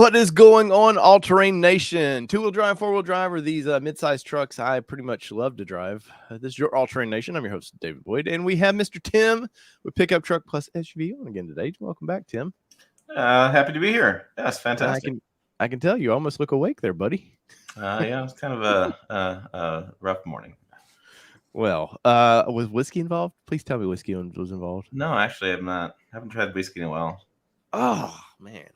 What is going on, all-terrain nation? Two-wheel drive, four-wheel drive, or these mid-sized trucks I pretty much love to drive. This is your all-terrain nation. I'm your host, David Boyd, and we have Mr. Tim with Pickup Truck Plus SUV on again today. Welcome back, Tim. Happy to be here. Yes, fantastic. I can tell you almost look awake there, buddy. Yeah, it's kind of a rough morning. Well, was whiskey involved? Please tell me whiskey was involved. No, actually, I'm not. I haven't tried whiskey in a while. Oh, man.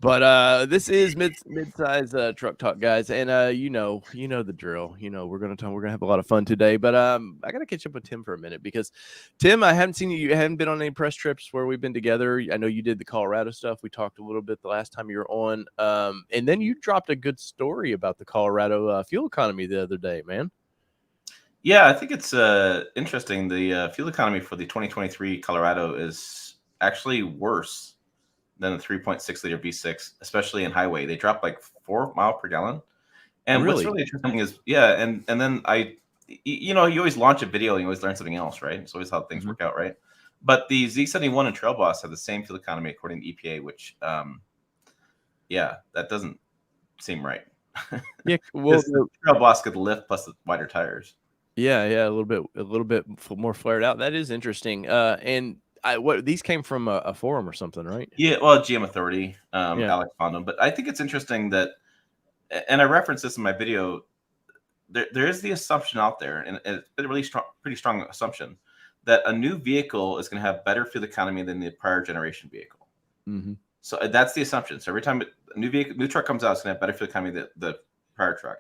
But this is mid-size truck talk, guys, and you know the drill. You know we're gonna have a lot of fun today. But I gotta catch up with Tim for a minute because Tim, I haven't seen you. You haven't been on any press trips where we've been together. I know you did the Colorado stuff. We talked a little bit the last time you were on, and then you dropped a good story about the Colorado fuel economy the other day, man. Yeah, I think it's interesting. The fuel economy for the 2023 Colorado is actually worse than the 3.6 liter V6, especially in highway. They drop like 4 miles per gallon. And Really? what's really interesting is, yeah, and then you always launch a video and you always learn something else, right? It's always how things work out, right? But the Z71 and Trail Boss have the same fuel economy according to EPA, which, yeah, that doesn't seem right. Yeah, well, the Trail Boss could lift plus the wider tires. Yeah, a little bit more flared out. That is interesting. And what these came from a forum or something, right? Yeah, well, GM Authority, Alex found them. But I think it's interesting that, and I referenced this in my video, there is the assumption out there, and it's been a really pretty strong assumption, that a new vehicle is going to have better fuel economy than the prior generation vehicle. Mm-hmm. So that's the assumption. So every time a new truck comes out, it's going to have better fuel economy than the prior truck.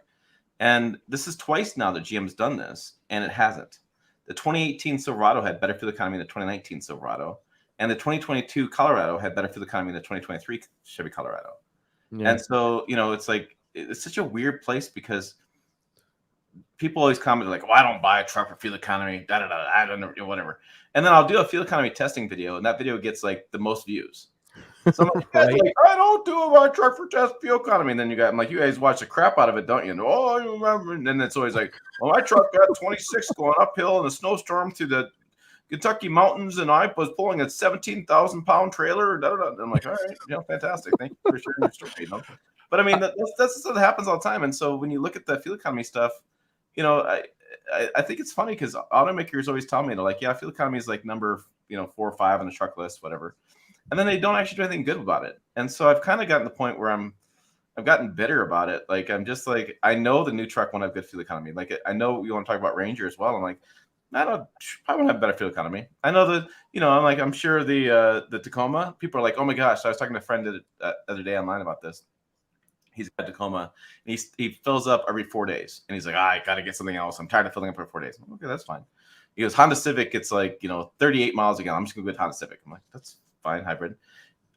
And this is twice now that GM's done this, and it hasn't. The 2018 Silverado had better fuel economy than the 2019 Silverado, and the 2022 Colorado had better fuel economy than the 2023 Chevy Colorado. Yeah. And so, it's like, it's such a weird place because people always comment like, well, I don't buy a truck for fuel economy, I don't know, whatever. And then I'll do a fuel economy testing video, and that video gets like the most views. So I'm like, like, I don't do my truck for test fuel economy. And then I'm like, you guys watch the crap out of it, don't you? And, oh, you remember? And then it's always like, well, my truck got 26 going uphill in a snowstorm through the Kentucky mountains, and I was pulling a 17,000-pound trailer. And I'm like, all right, fantastic. Thank you for sharing your story. But I mean, that's stuff that happens all the time. And so when you look at the fuel economy stuff, I think it's funny because automakers always tell me, they're like, yeah, fuel economy is like number 4 or 5 on the truck list, whatever. And then they don't actually do anything good about it. And so I've kind of gotten to the point where I've gotten bitter about it. Like, I'm just like, I know the new truck won't have good fuel economy. Like, I know you want to talk about Ranger as well. I'm like, I probably won't have better fuel economy. I know that, I'm sure the Tacoma, people are like, oh my gosh. I was talking to a friend the other day online about this. He's got Tacoma, and he fills up every 4 days. And he's like, I got to get something else. I'm tired of filling up every 4 days. I'm like, okay, that's fine. He goes, Honda Civic, it's like, 38 miles a gallon. I'm just going to go with Honda Civic. I'm like, that's fine, hybrid.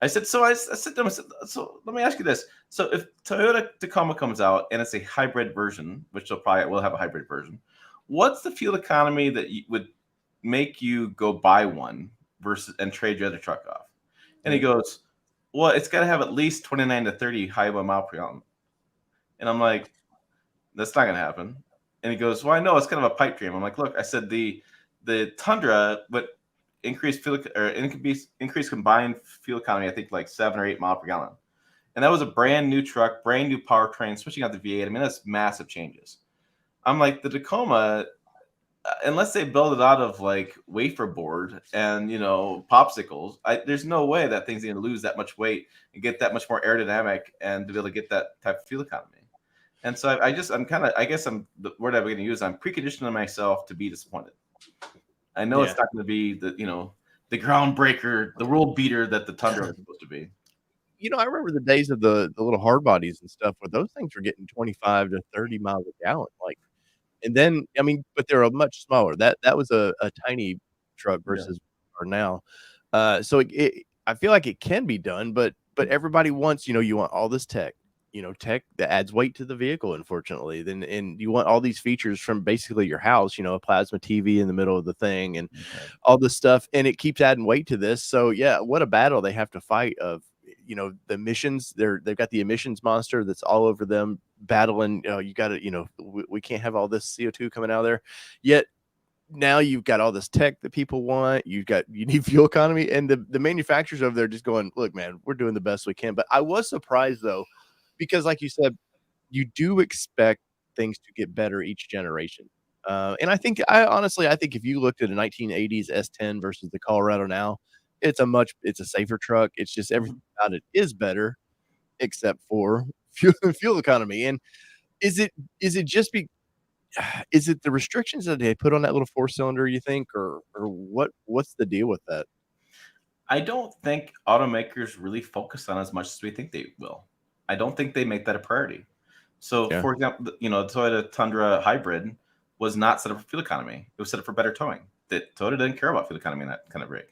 I said, so I said to him, so let me ask you this. So if Toyota Tacoma comes out and it's a hybrid version, which will have a hybrid version, what's the fuel economy that would make you go buy one versus and trade your other truck off? And he goes, well, it's got to have at least 29 to 30 highway mile per gallon. And I'm like, that's not going to happen. And he goes, well, I know it's kind of a pipe dream. I'm like, look, I said the Tundra, but increased combined fuel economy, I think like 7 or 8 miles per gallon. And that was a brand new truck, brand new powertrain, switching out the V8. I mean, that's massive changes. I'm like, the Tacoma, unless they build it out of like wafer board and, popsicles, there's no way that thing's going to lose that much weight and get that much more aerodynamic and to be able to get that type of fuel economy. And so I guess the word I'm going to use, I'm preconditioning myself to be disappointed. I know it's not going to be the groundbreaker, the world beater that the Tundra is supposed to be. I remember the days of the little hard bodies and stuff where those things were getting 25 to 30 miles a gallon. Like, and then, but they're much smaller. That was a tiny truck versus or now. So I feel like it can be done, but everybody wants, you want all this tech. Tech that adds weight to the vehicle, unfortunately. And you want all these features from basically your house, a plasma TV in the middle of the thing and all this stuff. And it keeps adding weight to this. So yeah, what a battle they have to fight of, the emissions. They've got the emissions monster that's all over them battling. You got to, we can't have all this CO2 coming out of there. Yet now you've got all this tech that people want. You need fuel economy, and the manufacturers over there just going, look, man, we're doing the best we can. But I was surprised though, because like you said, you do expect things to get better each generation. And I honestly, I think if you looked at a 1980s S10 versus the Colorado now, it's a safer truck. It's just everything about it is better, except for fuel economy. And is it is it just be is it the restrictions that they put on that little 4-cylinder, you think, or what's the deal with that? I don't think automakers really focus on as much as we think they will. I don't think they make that a priority. So, Yeah. for example, the Toyota Tundra hybrid was not set up for fuel economy. It was set up for better towing. That Toyota didn't care about fuel economy in that kind of rig.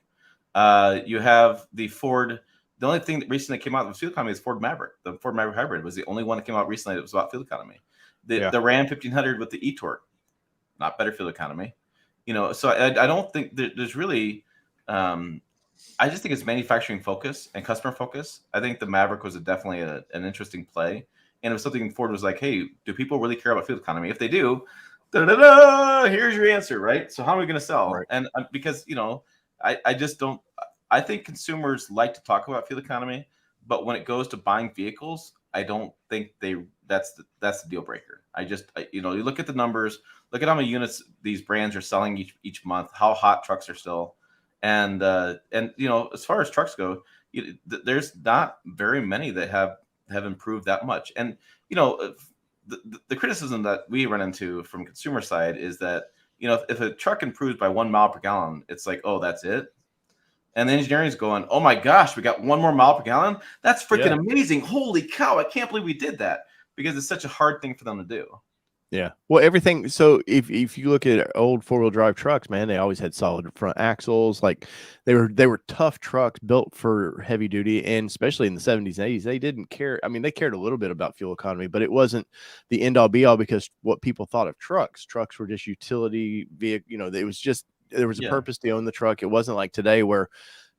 You have the Ford. The only thing that recently came out with fuel economy is Ford Maverick. The Ford Maverick hybrid was the only one that came out recently that was about fuel economy. The Ram 1500 with the e-torque, not better fuel economy. So I don't think there's really. I just think it's manufacturing focus and customer focus. I think the Maverick was definitely an interesting play, and it was something Ford was like, "Hey, do people really care about fuel economy? If they do, here's your answer, right? So how are we going to sell?" Right. And because I just don't. I think consumers like to talk about fuel economy, but when it goes to buying vehicles, I don't think that's the deal breaker. You look at the numbers, look at how many units these brands are selling each month, how hot trucks are still. And as far as trucks go, there's not very many that have improved that much. And the criticism that we run into from consumer side is that if a truck improves by 1 mile per gallon, it's like, oh, that's it. And the engineering is going, oh my gosh, we got 1 more mile per gallon. That's freaking amazing! Holy cow! I can't believe we did that, because it's such a hard thing for them to do. Yeah. Well, everything. So if you look at old 4-wheel drive trucks, man, they always had solid front axles. Like they were tough trucks built for heavy duty, and especially in the 70s and 80s, they didn't care. I mean, they cared a little bit about fuel economy, but it wasn't the end all be all, because what people thought of trucks were just utility vehicle. It was just there was a purpose to own the truck. It wasn't like today where,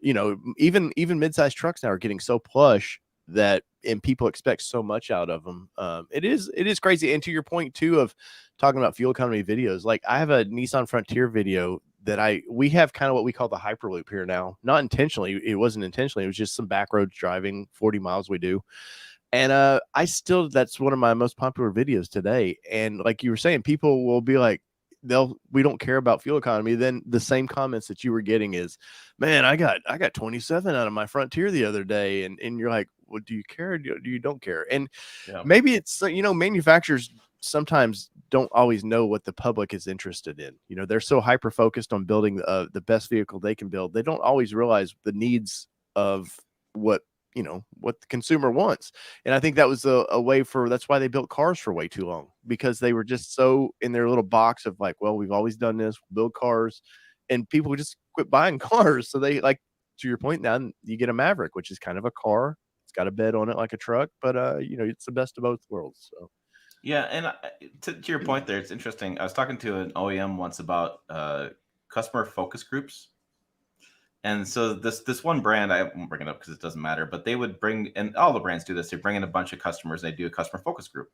even mid-sized trucks now are getting so plush and people expect so much out of them. It is crazy. And to your point too of talking about fuel economy videos, like I have a Nissan Frontier video that we have kind of what we call the Hyperloop here now. Not intentionally, it wasn't intentionally. It was just some back roads driving 40 miles we do. And that's one of my most popular videos today. And like you were saying, people will be like, we don't care about fuel economy. Then the same comments that you were getting is, man, I got 27 out of my Frontier the other day. And you're like, well, do you care? Do you don't care? And maybe it's, manufacturers sometimes don't always know what the public is interested in. They're so hyper focused on building the best vehicle they can build. They don't always realize the needs of what the consumer wants. And I think that was a way that's why they built cars for way too long, because they were just so in their little box of like, well, we've always done this, we'll build cars, and people just quit buying cars. So they, like, to your point, now you get a Maverick, which is kind of a car. It's got a bed on it like a truck, but it's the best of both worlds. So yeah. And to your point there, it's interesting. I was talking to an OEM once about customer focus groups. And so this one brand, I won't bring it up because it doesn't matter, but they would bring, and all the brands do this, they bring in a bunch of customers, they do a customer focus group.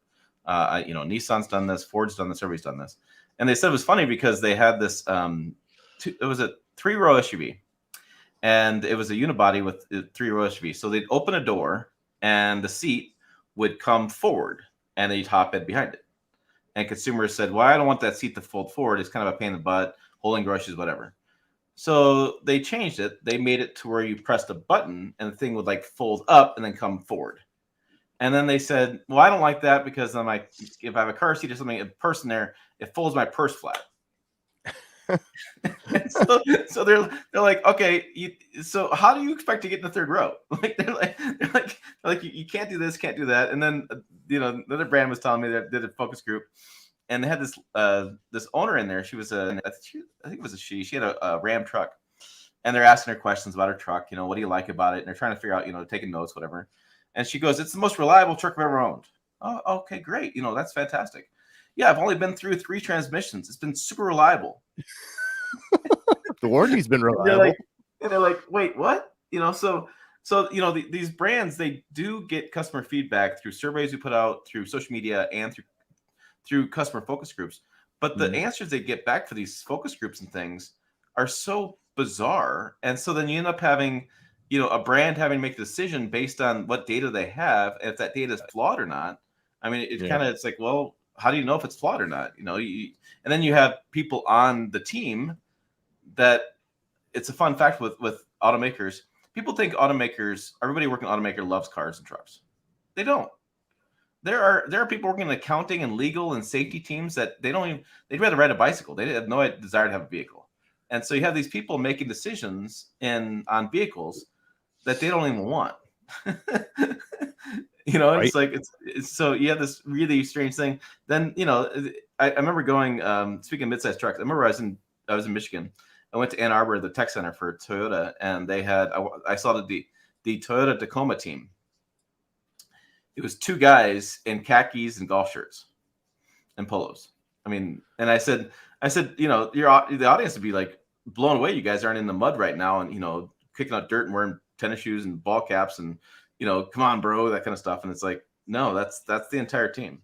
Nissan's done this, Ford's done this, everybody's done this. And they said it was funny because they had this, it was a 3-row SUV, and it was a unibody with a 3-row SUV. So they'd open a door and the seat would come forward and then you'd hop in behind it. And consumers said, well, I don't want that seat to fold forward. It's kind of a pain in the butt, holding groceries, whatever. So they changed it. They made it to where you pressed a button and the thing would like fold up and then come forward. And then they said, well, I don't like that because then if I have a car seat or something, a person there, it folds my purse flat. so they're like, okay, so how do you expect to get in the third row? Like they're like you can't do this, can't do that. And then another brand was telling me that did a focus group. And they had this owner in there. She was I think it was a she. She had a Ram truck, and they're asking her questions about her truck. What do you like about it? And they're trying to figure out, taking notes, whatever. And she goes, "It's the most reliable truck I've ever owned." Oh, okay, great. That's fantastic. Yeah, I've only been through 3 transmissions. It's been super reliable. The warranty's been reliable. They're like, wait, what? So these brands, they do get customer feedback through surveys we put out, through social media, and through customer focus groups. But the answers they get back for these focus groups and things are so bizarre. And so then you end up having, a brand having to make a decision based on what data they have, and if that data is flawed or not. I mean, it's like, well, how do you know if it's flawed or not? And then you have people on the team that it's a fun fact with automakers. People think everybody working automaker loves cars and trucks. They don't. There are people working in accounting and legal and safety teams that they'd rather ride a bicycle. They have no desire to have a vehicle. And so you have these people making decisions on vehicles that they don't even want. Right. It's like it's so you have this really strange thing. Then I remember going speaking of midsize trucks. I remember I was in Michigan. I went to Ann Arbor, the tech center for Toyota, and I saw the Toyota Tacoma team. It was two guys in khakis and golf shirts and polos. I mean, and I said, the audience would be like blown away. You guys aren't in the mud right now, and kicking out dirt and wearing tennis shoes and ball caps, and come on, bro, that kind of stuff. And it's like, no, that's the entire team.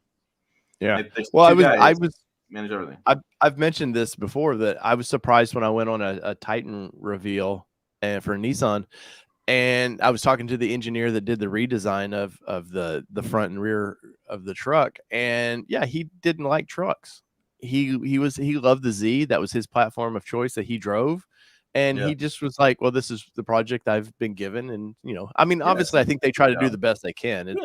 Yeah. Well, I was manage everything. I've mentioned this before that I was surprised when I went on a Titan reveal and for Nissan. And I was talking to the engineer that did the redesign of the front and rear of the truck. And yeah, he didn't like trucks. He loved the Z. That was his platform of choice that he drove. And he just was like, well, this is the project I've been given. And, I mean, obviously I think they try to do the best they can.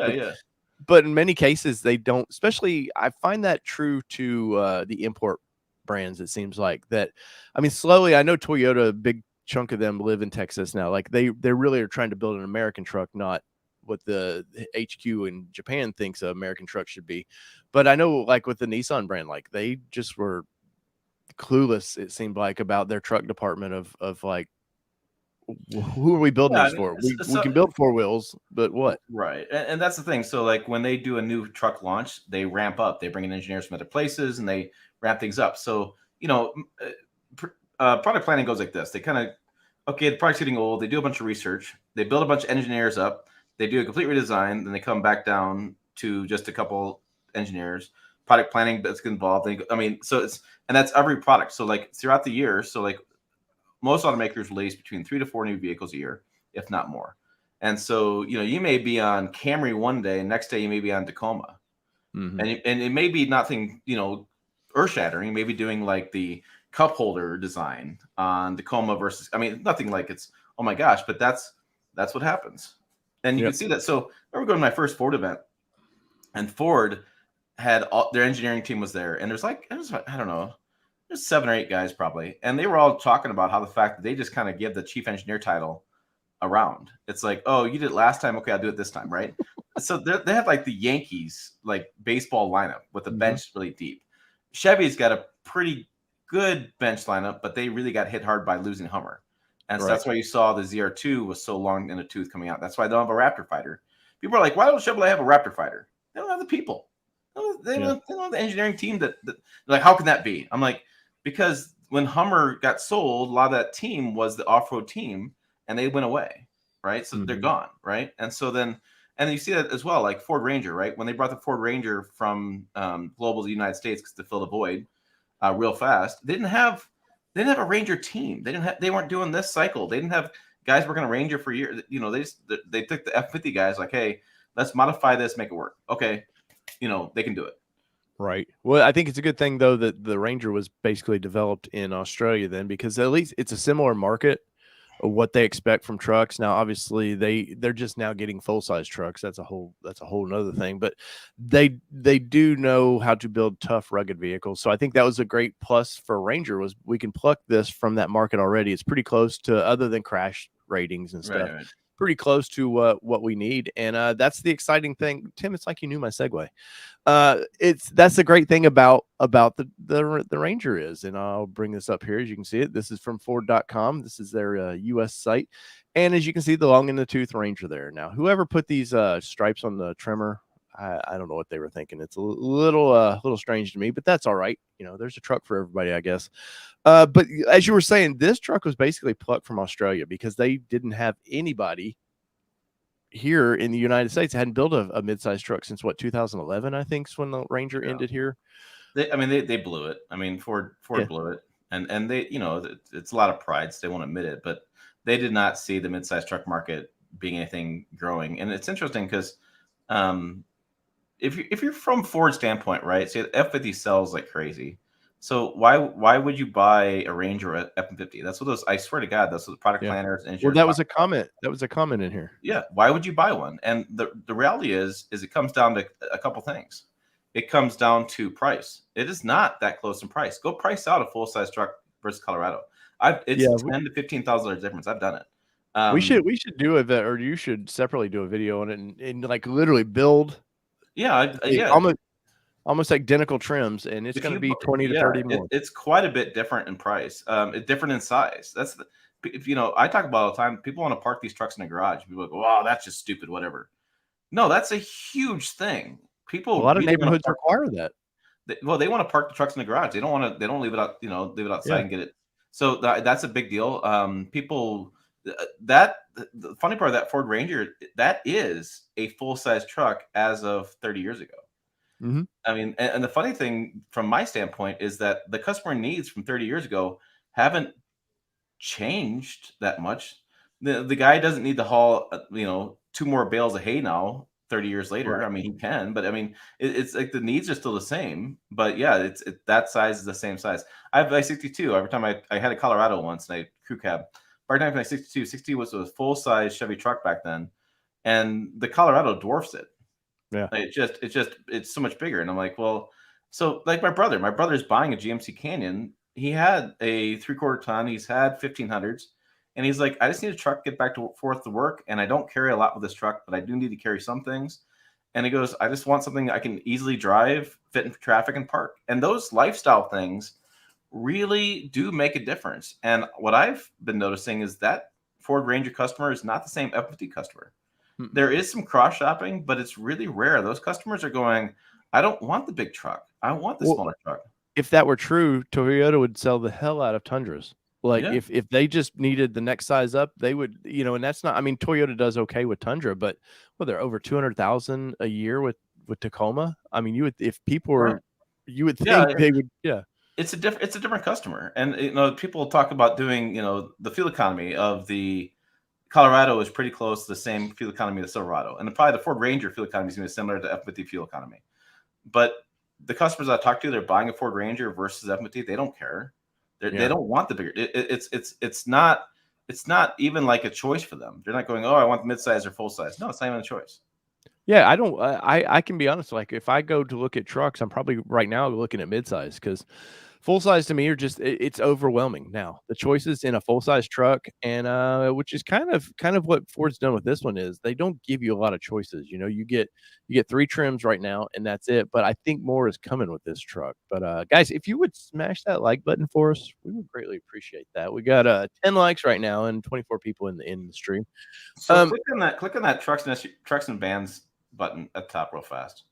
But in many cases they don't, especially I find that true to the import brands. It seems like that. I mean, slowly, I know Toyota, big chunk of them live in Texas now. Like they really are trying to build an American truck, not what the HQ in Japan thinks an American truck should be. But I know, like with the Nissan brand, like they just were clueless, it seemed like, about their truck department of like, who are we building these for? We can build four wheels, but what? Right. And that's the thing. So like when they do a new truck launch, they ramp up, they bring in engineers from other places and they ramp things up. So, product planning goes like this. They kind of, the product's getting old. They do a bunch of research. They build a bunch of engineers up. They do a complete redesign. Then they come back down to just a couple engineers. Product planning that's involved. And that's every product. So like throughout the year, so like most automakers release between 3 to 4 new vehicles a year, if not more. And so, you may be on Camry one day, and next day you may be on Tacoma. Mm-hmm. And it may be nothing, earth-shattering. You may be doing like the cup holder design on Tacoma versus, nothing like it's, oh my gosh, but that's what happens. And you can see that. So I remember going to my first Ford event, and Ford had their engineering team was there. And I don't know, there's 7 or 8 guys probably. And they were all talking about how the fact that they just kind of give the chief engineer title around. It's like, oh, you did it last time. Okay, I'll do it this time. Right. So they have like the Yankees, like baseball lineup with the bench really deep. Chevy's got a pretty good bench lineup, but they really got hit hard by losing Hummer. And so that's why you saw the ZR2 was so long in the tooth coming out. That's why they don't have a Raptor fighter. People are like, why don't Chevrolet have a Raptor fighter? They don't have the people. They don't have the engineering team that like, how can that be? I'm like, because when Hummer got sold, a lot of that team was the off-road team, and they went away, right? So they're gone, right? And so then, and you see that as well, like Ford Ranger, right? When they brought the Ford Ranger from global to the United States to fill the void real fast, they didn't have a Ranger team. They weren't doing this cycle. They didn't have guys working a Ranger for years. They took the F50 guys like, hey, let's modify this, make it work. Okay, they can do it. Right. Well, I think it's a good thing though that the Ranger was basically developed in Australia then, because at least it's a similar market of what they expect from trucks. Now, obviously they're just now getting full-size trucks. That's a whole nother thing, but they do know how to build tough, rugged vehicles. So I think that was a great plus for Ranger, was we can pluck this from that market already. It's pretty close to, other than crash ratings and stuff. Right. Pretty close to what we need. And that's the exciting thing. Tim, it's like you knew my segue. That's the great thing about the Ranger is, and I'll bring this up here as you can see it. This is from Ford.com. This is their US site. And as you can see, the long in the tooth Ranger there. Now, whoever put these stripes on the trimmer, I don't know what they were thinking. It's a little strange to me, but that's all right. There's a truck for everybody, I guess. But as you were saying, this truck was basically plucked from Australia because they didn't have anybody here in the United States. Hadn't built a mid-sized truck since 2011, I think, is when the Ranger ended here. They blew it. I mean, Ford Yeah. blew it, and they, it's a lot of pride, so they won't admit it, but they did not see the midsize truck market being anything growing. And it's interesting because, um, if you're from Ford standpoint, right? Say the F-50 sells like crazy. So why would you buy a Ranger or F-150? That's what those. I swear to God, that's what the product Yeah. planners, Well, engineers that talk was a about. comment. That was a comment in here. Yeah, why would you buy one? And the reality is it comes down to a couple things. It comes down to price. It is not that close in price. Go price out a full size truck versus Colorado. It's Yeah. $10,000 to $15,000 difference. I've done it. We should do or you should separately do a video on it and like literally build Yeah. almost identical trims, and it's If going to you, be 20 to 30 more. it's quite a bit different in price. It's different in size. That's the, if I talk about all the time. People want to park these trucks in a garage. People go, "Wow, that's just stupid." Whatever. No, that's a huge thing. A People lot of really want to neighborhoods park. require that. They want to park the trucks in the garage. They don't want to. They don't leave it out. Leave it outside Yeah. and get it. So that's a big deal. People that the funny part of that Ford Ranger, that is a full size truck as of 30 years ago. Mhm. I mean, and the funny thing from my standpoint is that the customer needs from 30 years ago haven't changed that much. The guy doesn't need to haul, 2 more bales of hay now, 30 years later. Right. I mean, he can, but I mean, it's like the needs are still the same. But yeah, that size is the same size. I have a 62. Every time I had a Colorado once, and I crew cab. By the time I 62, 60 was a full size Chevy truck back then, and the Colorado dwarfs it. Yeah. Like, it's so much bigger. And I'm like, well, so like my brother's buying a GMC Canyon. He had a 3/4 ton. He's had 1500s. And he's like, I just need a truck to get back to forth to work. And I don't carry a lot with this truck, but I do need to carry some things. And he goes, I just want something I can easily drive, fit in traffic, and park. And those lifestyle things really do make a difference. And what I've been noticing is that Ford Ranger customer is not the same F-50 customer. Mm-mm. There is some cross shopping, but it's really rare. Those customers are going, I don't want the big truck. I want the smaller truck. If that were true, Toyota would sell the hell out of Tundras. Like Yeah. if they just needed the next size up, they would, and that's not. I mean, Toyota does okay with Tundra, but they're over 200,000 a year with Tacoma. I mean, if people were, Right. you would Yeah. think they would. Yeah. It's a different customer. And people talk about doing, the fuel economy of the Colorado is pretty close to the same fuel economy as Silverado. And probably the Ford Ranger fuel economy is going to be similar to F-50 fuel economy. But the customers I talk to, they're buying a Ford Ranger versus F-50. They don't care. They don't want the bigger. It's not even like a choice for them. They're not going, oh, I want the midsize or full size. No, it's not even a choice. Yeah, I don't. I can be honest. Like, if I go to look at trucks, I'm probably right now looking at midsize because full size to me are just it's overwhelming now. The choices in a full size truck, and which is kind of what Ford's done with this one is they don't give you a lot of choices. You get 3 trims right now, and that's it. But I think more is coming with this truck. But guys, if you would smash that like button for us, we would greatly appreciate that. We got 10 likes right now and 24 people in the stream. So click on that trucks and vans button at the top real fast.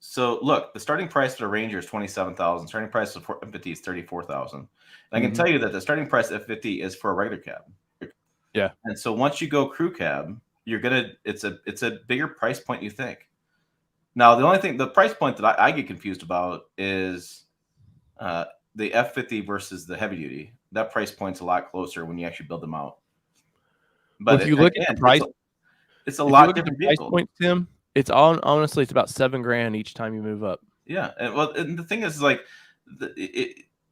So look, the starting price for the Ranger is 27,000. Starting price for F-50 is 34,000. And I can tell you that the starting price of F-50 is for a regular cab. Yeah. And so once you go crew cab, it's a bigger price point you think. Now the price point that I get confused about is the F-50 versus the heavy duty. That price point's a lot closer when you actually build them out. But if you look at the price, it's a lot different vehicle. Point, Tim, it's honestly it's about $7,000 each time you move up. Yeah, and the thing is like,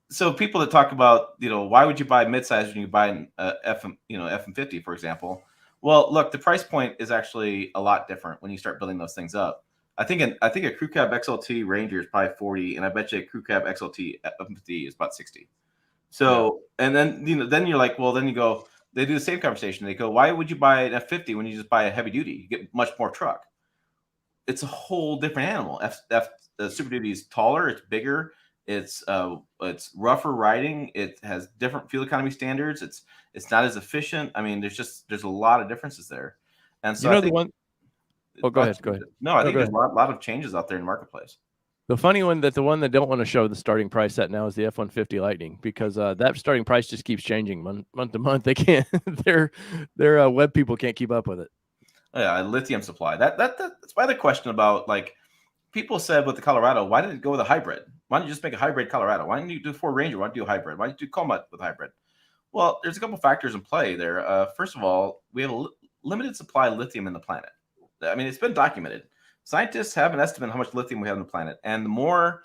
so people that talk about why would you buy midsize when you buy an F-50 for example? Well, look, the price point is actually a lot different when you start building those things up. I think a crew cab XLT Ranger is probably 40, and I bet you a crew cab XLT F-50 is about 60. So and then you're like, well, then you go. They do the same conversation. They go, why would you buy an F-50 when you just buy a heavy duty? You get much more truck. It's a whole different animal. The Super Duty is taller. It's bigger. It's rougher riding. It has different fuel economy standards. It's not as efficient. I mean, there's a lot of differences there. And so I think, the one. Oh, go ahead. No, I think there's a lot of changes out there in the marketplace. The funny one the one that don't want to show the starting price at now is the F-150 Lightning because that starting price just keeps changing month to month. They can't. Their web people can't keep up with it. Yeah, lithium supply. That's why the question about like people said with the Colorado, why didn't it go with a hybrid? Why don't you just make a hybrid Colorado? Why didn't you do Ford Ranger? Why don't you do a hybrid? Why don't you do Comet with hybrid? Well, there's a couple factors in play there. First of all, we have a limited supply of lithium in the planet. I mean, it's been documented. Scientists have an estimate of how much lithium we have on the planet, and the more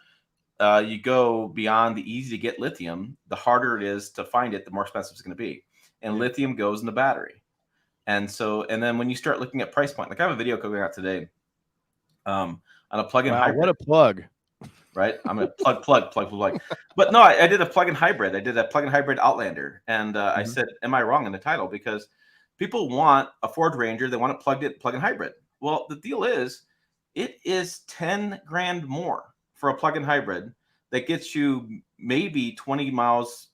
you go beyond the easy to get lithium, the harder it is to find it, the more expensive it's going to be. And lithium goes in the battery. And then when you start looking at price point, like I have a video coming out today on a plug-in hybrid. What a plug. Right? I'm going to plug. But no, I did a plug-in hybrid. I did a plug-in hybrid Outlander. And I said, am I wrong in the title? Because people want a Ford Ranger. They want it plug-in hybrid. Well, the deal is it is 10 grand more for a plug-in hybrid that gets you maybe 20 miles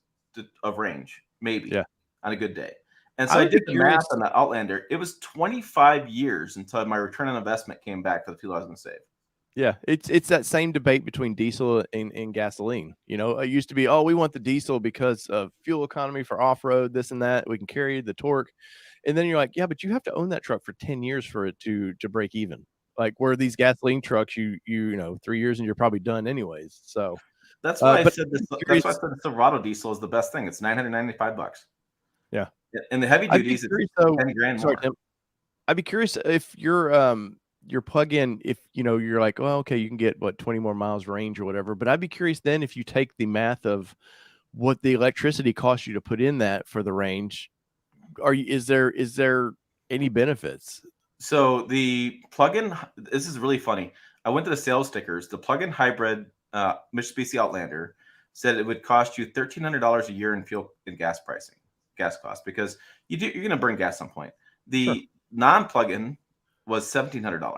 of range, maybe on a good day. And so I did the math on the Outlander. It was 25 years until my return on investment came back for the fuel I was going to save. Yeah, it's that same debate between diesel and gasoline. You know, it used to be, oh, we want the diesel because of fuel economy for off-road, this and that. We can carry the torque. And then you're like, yeah, but you have to own that truck for 10 years for it to break even. Like where these gasoline trucks, you know, 3 years and you're probably done anyways. So that's why I said this. That's why I said the Silverado diesel is the best thing. It's $995. Yeah, and the heavy duties, it's 10 grand more. Tim, I'd be curious if your plug-in, if you know, you're like, well, okay, you can get what 20 more miles range or whatever. But I'd be curious then if you take the math of what the electricity costs you to put in that for the range, is there any benefits? So the plug-in, this is really funny. I went to the sales stickers. The plug-in hybrid Mitsubishi Outlander said it would cost you $1,300 a year in fuel and gas cost, because you're going to burn gas at some point. The non-plug-in was $1,700.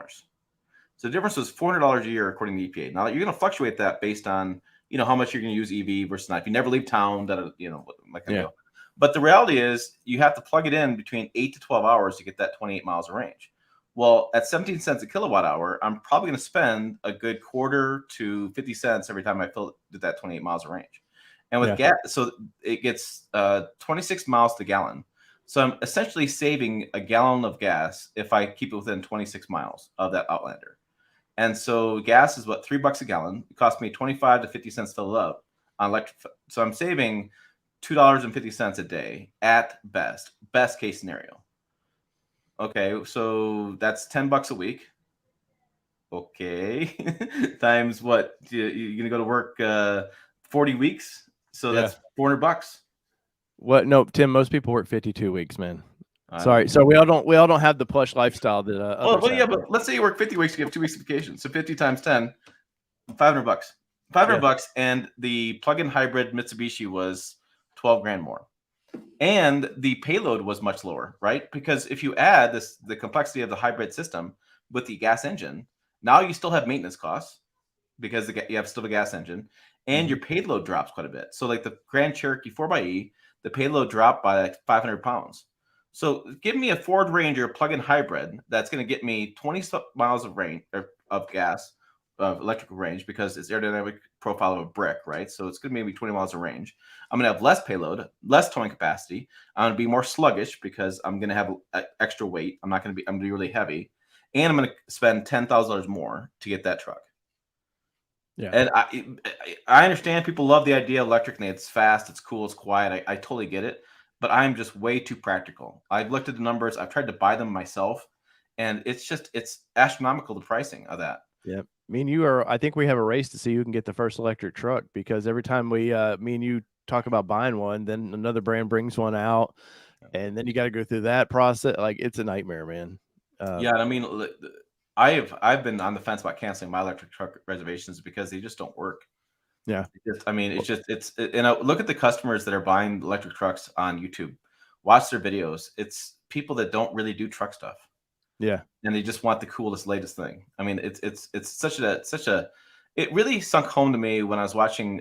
So the difference was $400 a year according to EPA. Now you're going to fluctuate that based on, you know, how much you're going to use EV versus not. If you never leave town, that, you know, like that. But the reality is you have to plug it in between 8 to 12 hours to get that 28 miles of range. Well, at 17 cents a kilowatt hour, I'm probably going to spend a good quarter to 50 cents every time I do that 28 miles of range. And with gas, so it gets 26 miles to gallon. So I'm essentially saving a gallon of gas if I keep it within 26 miles of that Outlander. And so gas is what, $3 a gallon. It costs me 25 to 50 cents to fill it up on electric. So I'm saving $2.50 a day at best case scenario. Okay, so that's $10 a week. Okay, times what? You're gonna go to work 40 weeks, so that's $400. What? No, Tim. Most people work 52 weeks, man. Sorry, so we all don't have the plush lifestyle that. Well, yeah, but let's say you work 50 weeks, you have 2 weeks of vacation, so 50 times 10, $500. $500, and the plug-in hybrid Mitsubishi was 12 grand more, and the payload was much lower, right? Because if you add the complexity of the hybrid system with the gas engine, now you still have maintenance costs because you have still a gas engine, and your payload drops quite a bit. So like the Grand Cherokee 4xe, the payload dropped by like 500 pounds. So give me a Ford Ranger plug-in hybrid that's going to get me 20 miles of range of gas, of electrical range, because it's aerodynamic profile of a brick, right? So it's going to be maybe 20 miles of range. I'm going to have less payload, less towing capacity. I'm going to be more sluggish because I'm going to have extra weight. I'm going to be really heavy, and I'm going to spend $10,000 more to get that truck. Yeah, and I understand people love the idea of electric, and it's fast, it's cool, it's quiet. I totally get it, but I'm just way too practical. I've looked at the numbers. I've tried to buy them myself, and it's astronomical, the pricing of that. Yeah, me and you I think we have a race to see who can get the first electric truck, because every time me and you talk about buying one, then another brand brings one out, and then you got to go through that process. Like, it's a nightmare, man. Yeah, I mean, I've been on the fence about canceling my electric truck reservations because they just don't work. Yeah, look at the customers that are buying electric trucks on YouTube. Watch their videos. It's people that don't really do truck stuff. Yeah, and they just want the coolest, latest thing. I mean, it's such a. It really sunk home to me when I was watching.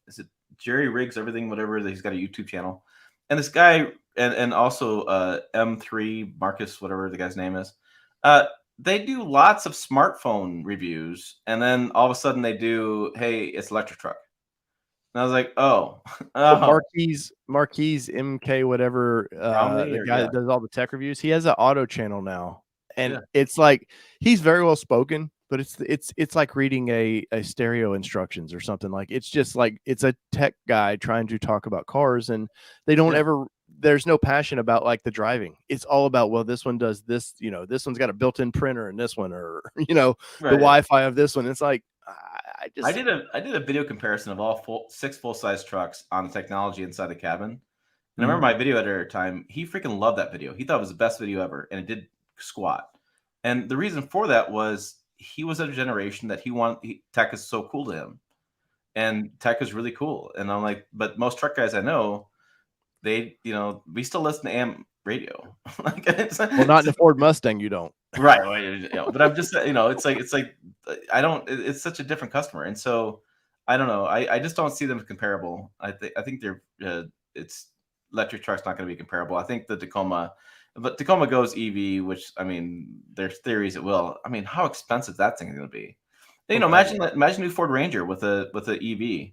Is it Jerry Riggs? Everything, whatever. He's got a YouTube channel, and this guy, and also M3 Marcus, whatever the guy's name is. They do lots of smartphone reviews, and then all of a sudden they do, hey, it's electric truck. And I was like, Marquis MK, whatever, the guy that does all the tech reviews, he has an auto channel now. And it's like, he's very well spoken. But it's like reading a stereo instructions or something. Like, it's just like, it's a tech guy trying to talk about cars, and they don't Yeah. ever, there's no passion about like the driving. It's all about, well, this one does this, this one's got a built-in printer in this one, or the Right. Wi-Fi of this one. It's like, I did a video comparison of all 6 full-size trucks on the technology inside the cabin. And I remember my video editor at the time, he freaking loved that video. He thought it was the best video ever, and it did squat. And the reason for that was he was at a generation that tech is so cool to him. And tech is really cool. And I'm like, but most truck guys I know, we still listen to AM radio. Well, not in a Ford Mustang, you don't. Right. But I'm just, it's like, it's such a different customer. And so I don't know. I just don't see them as comparable. I think they're, it's electric truck's not going to be comparable. I think the Tacoma goes EV, which, I mean, there's theories it will. I mean, how expensive that thing is going to be. Imagine a new Ford Ranger with a EV.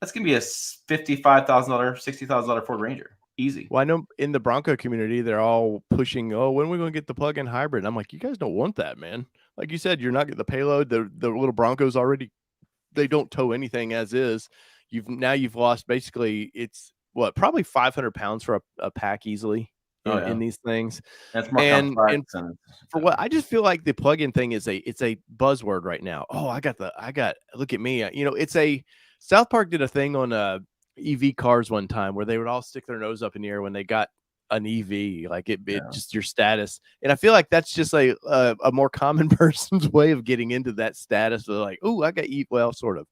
That's going to be a $55,000, $60,000 Ford Ranger. Easy. Well, I know in the Bronco community, they're all pushing, oh, when are we going to get the plug-in hybrid? And I'm like, you guys don't want that, man. Like you said, you're not getting the payload. The little Broncos already, they don't tow anything as is. You've lost, basically, it's probably 500 pounds for a pack easily in these things. That's more complex. And for what I just feel like the plug-in thing it's a buzzword right now. Oh, I got look at me. South Park did a thing on EV cars one time where they would all stick their nose up in the air when they got an EV, like it just your status. And I feel like that's just a more common person's way of getting into that status. They're like, oh, I got well, sort of.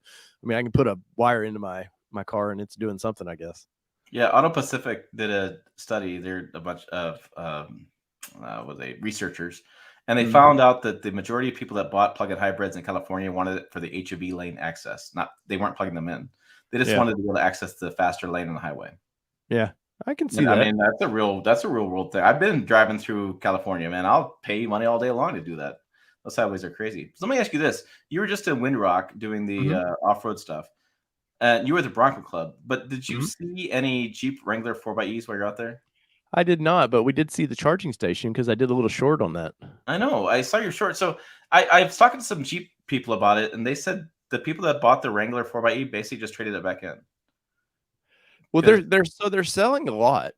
I mean, I can put a wire into my car and it's doing something, I guess. Yeah, Auto Pacific did a study. They're a bunch of researchers, and they found out that the majority of people that bought plug-in hybrids in California wanted it for the HOV lane access. They weren't plugging them in. They just wanted to be able to access the faster lane on the highway. Yeah, I can see that. I mean, that's a real world thing. I've been driving through California, man. I'll pay money all day long to do that. Those highways are crazy. So let me ask you this: you were just in Windrock doing the off-road stuff. You were at the Bronco Club, but did you see any Jeep Wrangler 4xe while you're out there? I did not, but we did see the charging station because I did a little short on that. I know. I saw your short. So I was talking to some Jeep people about it, and they said the people that bought the Wrangler 4xe basically just traded it back in. Well, they're selling a lot,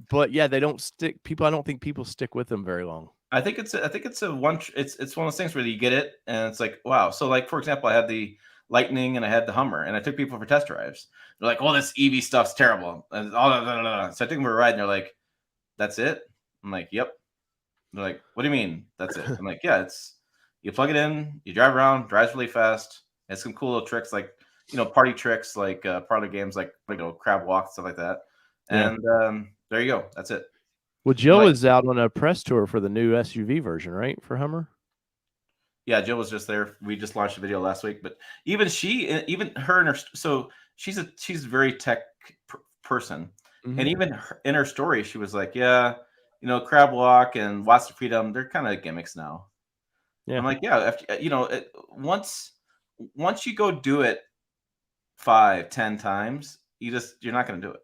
but yeah, they don't stick. I don't think people stick with them very long. I think it's one of those things where you get it, and it's like, wow. So, like, for example, I had the Lightning and I had the Hummer, and I took people for test drives. They're like, "Oh, this EV stuff's terrible." And all that. So I took them for a ride, and they're like, "That's it?" I'm like, "Yep." They're like, "What do you mean that's it?" I'm like, "Yeah, you plug it in, you drive around, drives really fast. Has some cool little tricks, like party tricks, like party games, like crab walk, stuff like that." And there you go. That's it. Well, Jill is out on a press tour for the new SUV version, right, for Hummer? Yeah, Jill was just there. We just launched a video last week, but even her and her, so she's a very tech person, and even in her story, she was like, "Yeah, crab walk and Watts of Freedom, they're kind of gimmicks now." Yeah, I'm like, yeah, once you go do it 5-10 times, you're not going to do it.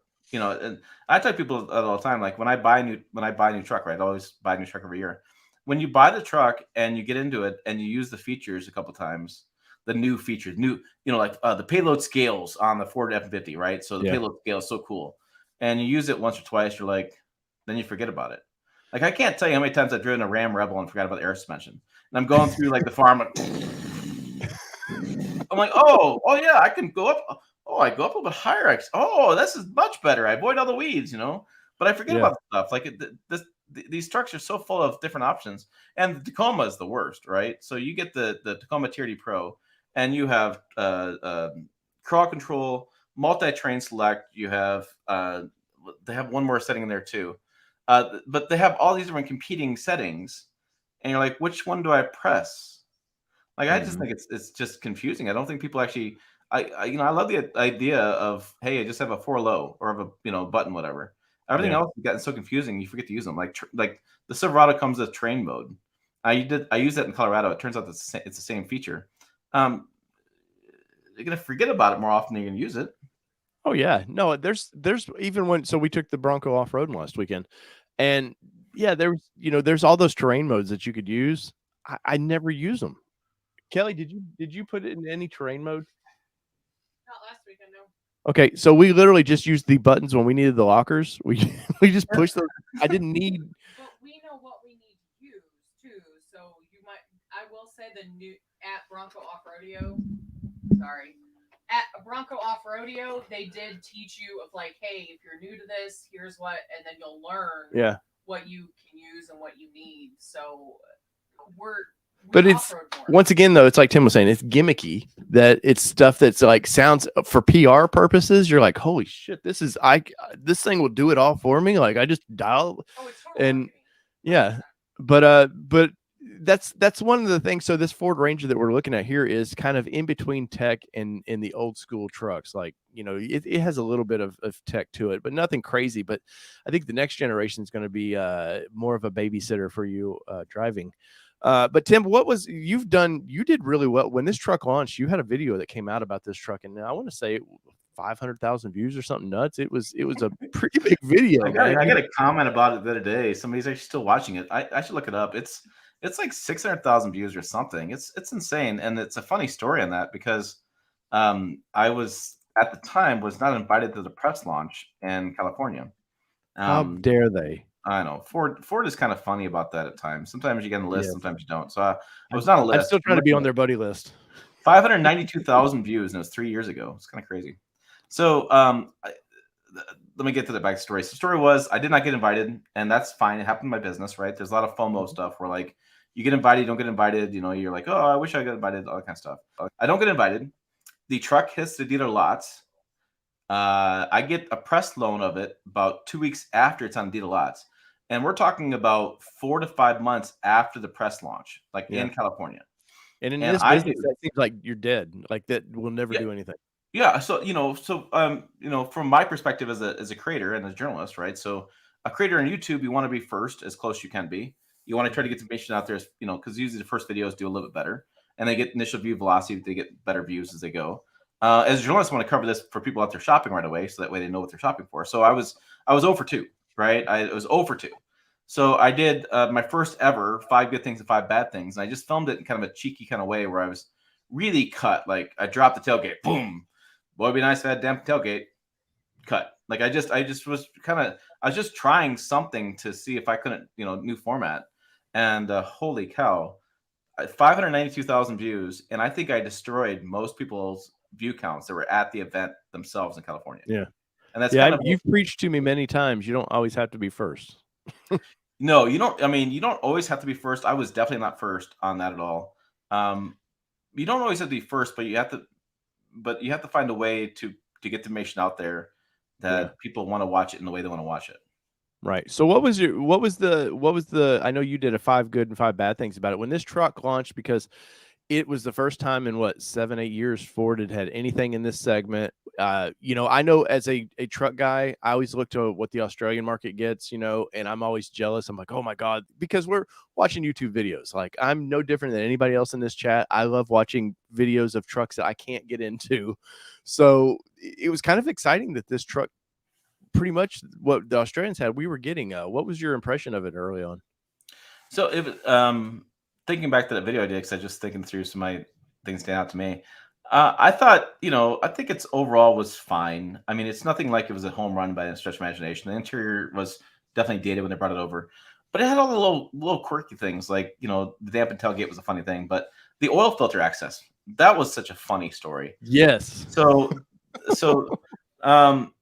And I tell people all the time, like when I buy a new truck, right? I always buy a new truck every year. When you buy the truck and you get into it and you use the features a couple times, the new features, like the payload scales on the Ford F-150, right? So the payload scale is so cool. And you use it once or twice, you're like, then you forget about it. Like, I can't tell you how many times I've driven a Ram Rebel and forgot about the air suspension. And I'm going through like the farm. I'm like, oh yeah, I can go up. Oh, I go up a little bit higher. This is much better. I avoid all the weeds, but I forget about the stuff. Like these trucks are so full of different options, and the Tacoma is the worst, right? So you get the Tacoma TRD Pro, and you have crawl control, multi-train select. You have they have one more setting in there too, but they have all these different competing settings, and you're like, which one do I press? Like, I just think it's just confusing. I don't think people actually. I love the idea of, hey, I just have a 4 low or have a button, whatever. Everything else has gotten so confusing, you forget to use them. Like the Silverado comes with train mode. I used that in Colorado. It turns out it's the same feature. You're gonna forget about it more often than you're gonna use it. Oh yeah, no. There's even when we took the Bronco off roading last weekend, and there's all those terrain modes that you could use. I never use them Kelly, did you put it in any terrain mode? Not last weekend, no. Okay, so we literally just used the buttons when we needed the lockers. We just pushed those. I didn't need. But we know what we need to use too. So you might. I will say the new at Bronco Off Rodeo. Sorry. At Bronco Off Rodeo, they did teach you of like, hey, if you're new to this, here's what, and then you'll learn what you can use and what you need. So but it's once again though, it's like Tim was saying, it's gimmicky. That it's stuff that's like sounds for PR purposes. You're like, holy shit, this thing will do it all for me. Like I just dial and yeah, but that's one of the things. So this Ford Ranger that we're looking at here is kind of in between tech and in the old school trucks. Like, you know, it has a little bit of tech to it, but nothing crazy. But I think the next generation is going to be more of a babysitter for you driving. But Tim, you did really well when this truck launched. You had a video that came out about this truck, and I want to say 500,000 views or something nuts. It was a pretty big video. I got a comment about it the other day. Somebody's actually still watching it. I should look it up. It's like 600,000 views or something. It's insane, and it's a funny story on that because I was at the time was not invited to the press launch in California. How dare they? I know Ford is kind of funny about that at times. Sometimes you get on the list, sometimes you don't. So I was not on a list. I'm still trying to be on their buddy list. 592,000 views, and it was 3 years ago. It's kind of crazy. So let me get to the backstory. So the story was I did not get invited, and that's fine. It happened in my business, right? There's a lot of FOMO stuff where like you get invited, you don't get invited. You know, you're like, oh, I wish I got invited, all that kind of stuff. I don't get invited. The truck hits the dealer lots. I get a press loan of it about 2 weeks after it's on dealer lots. And we're talking about 4 to 5 months after the press launch, like in California. And in this business, that seems like you're dead. Like that will never do anything. Yeah. So, from my perspective as a creator and a journalist, right? So a creator on YouTube, you want to be first as close as you can be. You want to try to get the information out there, because usually the first videos do a little bit better and they get initial view velocity. They get better views as they go. As a journalist, I want to cover this for people out there shopping right away. So that way they know what they're shopping for. So I was 0 for 2. Right? I was 0 for 2. So I did my first ever 5 good things and 5 bad things. And I just filmed it in kind of a cheeky kind of way where I was really cut. Like I dropped the tailgate, boom. Boy, it'd be nice if I had a damn tailgate. Cut. Like I just was I was just trying something to see if I couldn't, new format. And holy cow, 592,000 views. And I think I destroyed most people's view counts that were at the event themselves in California. Yeah. And that's you've preached to me many times. You don't always have to be first. No, you don't. I mean, you don't always have to be first. I was definitely not first on that at all. You don't always have to be first, but you have to find a way to get the information out there that people want to watch it in the way they want to watch it. Right. So what was the I know you did a 5 good and 5 bad things about it when this truck launched, because it was the first time in 7-8 years Ford had anything in this segment. I know as a truck guy, I always look to what the Australian market gets, and I'm always jealous. I'm like, oh my God, because we're watching YouTube videos. Like I'm no different than anybody else in this chat. I love watching videos of trucks that I can't get into. So it was kind of exciting that this truck, pretty much what the Australians had, we were getting. What was your impression of it early on? So thinking back to that video I did, because I was just thinking through some of my things stand out to me. I thought, I think it's overall was fine. I mean, it's nothing like it was a home run by a stretch of imagination. The interior was definitely dated when they brought it over, but it had all the little quirky things, like, the dampened tailgate was a funny thing, but the oil filter access, that was such a funny story. Yes. So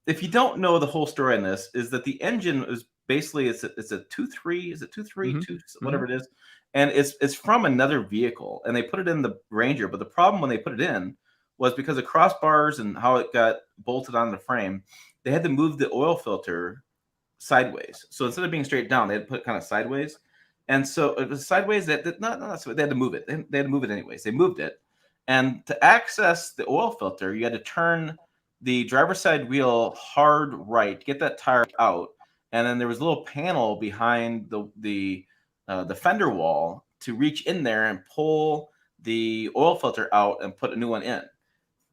if you don't know the whole story on this, is that the engine is basically it's a 2.3, is it 2.3, whatever it is. And it's from another vehicle, and they put it in the Ranger. But the problem when they put it in was because of crossbars and how it got bolted on the frame, they had to move the oil filter sideways. So instead of being straight down, they had to put it kind of sideways. And so it was sideways. They had to move it. They had to move it anyways. They moved it. And to access the oil filter, you had to turn the driver's side wheel hard right, get that tire out. And then there was a little panel behind the fender wall to reach in there and pull the oil filter out and put a new one in.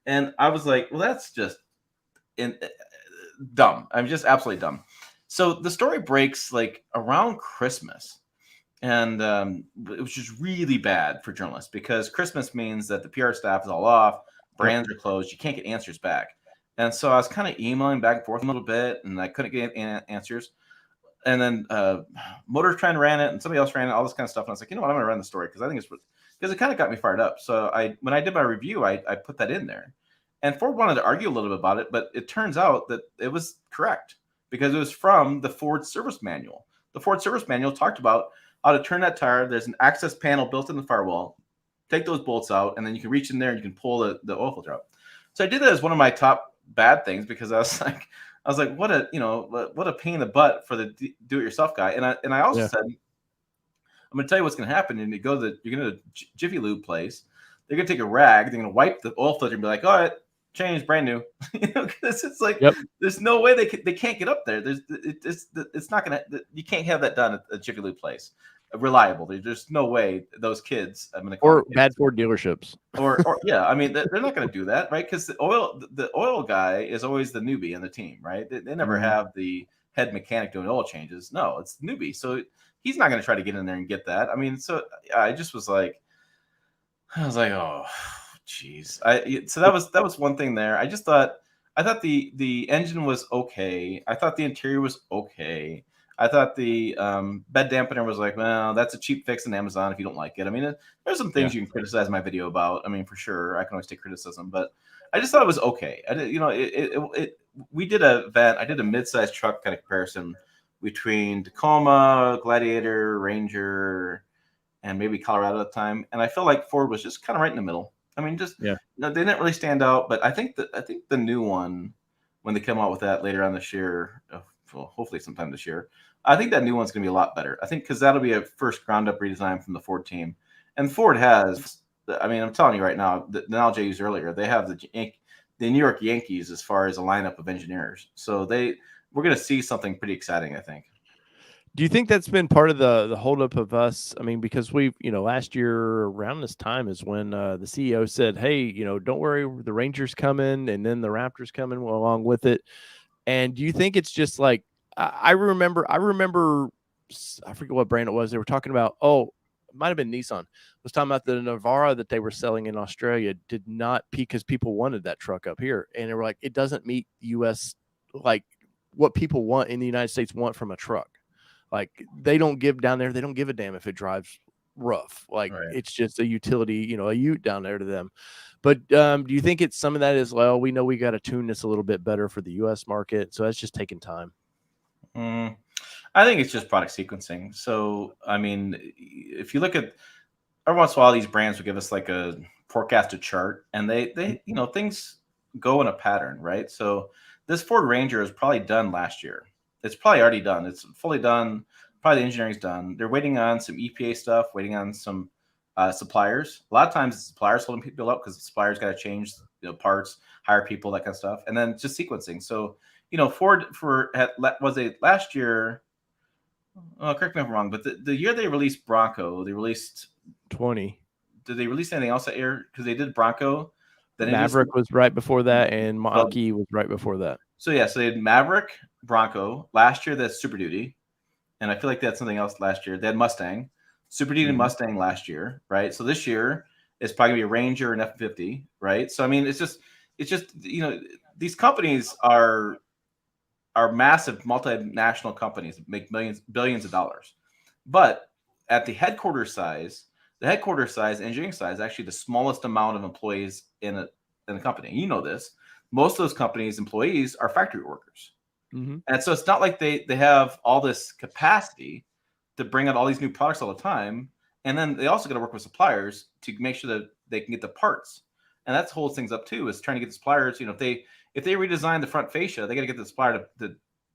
And I was like, well, that's just dumb. I'm just absolutely dumb. So the story breaks like around Christmas. And it was just really bad for journalists because Christmas means that the PR staff is all off, brands are closed, you can't get answers back. And so I was kind of emailing back and forth a little bit, and I couldn't get answers. And then Motor Trend ran it, and somebody else ran it, all this kind of stuff. And I was like, you know what, I'm going to run the story because I think it's because it kind of got me fired up. So when I did my review, I put that in there. And Ford wanted to argue a little bit about it, but it turns out that it was correct because it was from the Ford service manual. The Ford service manual talked about how to turn that tire. There's an access panel built in the firewall. Take those bolts out, and then you can reach in there and you can pull the oil filter out. So I did that as one of my top bad things because I was like, what a pain in the butt for the do-it-yourself guy. And I also said, I'm going to tell you what's going to happen. And you're going to Jiffy Lube place. They're going to take a rag. They're going to wipe the oil filter and be like, all right, change, brand new. Because it's like there's no way they can't get up there. It's not going to. You can't have that done at a Jiffy Lube place. Reliable. There's no way those kids. I'm going to or bad Ford dealerships. Or yeah, I mean they're not going to do that, right? Because the oil guy is always the newbie in the team, right? They never have the head mechanic doing oil changes. No, it's the newbie, so he's not going to try to get in there and get that. I mean, so I just was like, oh, geez. So that was one thing there. I thought the engine was okay. I thought the interior was okay. I thought the bed dampener was like, well, that's a cheap fix on Amazon if you don't like it. I mean, there's some things you can criticize my video about. I mean, for sure, I can always take criticism, but I just thought it was okay. I did, we did an event. I did a mid-sized truck kind of comparison between Tacoma, Gladiator, Ranger, and maybe Colorado at the time, and I felt like Ford was just kind of right in the middle. I mean, just they didn't really stand out, but I think the new one, when they come out with that later on this year, well, hopefully sometime this year, I think that new one's going to be a lot better. I think because that'll be a first ground up redesign from the Ford team. And Ford has, I mean, I'm telling you right now, the analogy I used earlier, they have the New York Yankees as far as a lineup of engineers. So we're going to see something pretty exciting, I think. Do you think that's been part of the holdup of us? I mean, because we, last year around this time is when the CEO said, hey, don't worry, the Rangers coming and then the Raptors coming along with it. And do you think it's just like, I remember, I forget what brand it was. They were talking about, it might have been Nissan, was talking about the Navara that they were selling in Australia did not peak because people wanted that truck up here. And they were like, it doesn't meet U.S., like what people want in the United States want from a truck. Like they don't give down there. They don't give a damn if it drives rough. Like it's just a utility, a ute down there to them. But do you think it's some of that as well? We know we got to tune this a little bit better for the U.S. market. So that's just taking time. I think it's just product sequencing. So, I mean, if you look at every once in a while, these brands will give us like a forecasted chart and they things go in a pattern, right? So this Ford Ranger is probably done last year. It's probably already done. It's fully done. Probably the engineering's done. They're waiting on some EPA stuff, waiting on some suppliers. A lot of times the suppliers holding people up because the suppliers got to change parts, hire people, that kind of stuff. And then just sequencing. So, Ford was it last year? Correct me if I'm wrong, but the year they released Bronco, they released 20. Did they release anything else that year? Because they did Bronco. Then Maverick was right before that, and Marquis was right before that. So they had Maverick, Bronco last year. That's Super Duty, and I feel like they had something else last year. They had Mustang, Super Duty, Mustang last year, right? So this year it's probably gonna be a Ranger and F-50, right? So I mean, it's just these companies are massive multinational companies that make billions of dollars, but at the headquarters size, engineering size, actually the smallest amount of employees in a company. You know this. Most of those companies' employees are factory workers. And so it's not like they have all this capacity to bring out all these new products all the time. And then they also got to work with suppliers to make sure that they can get the parts. And that's holds things up too, is trying to get the suppliers, if they redesign the front fascia, they got to get the supplier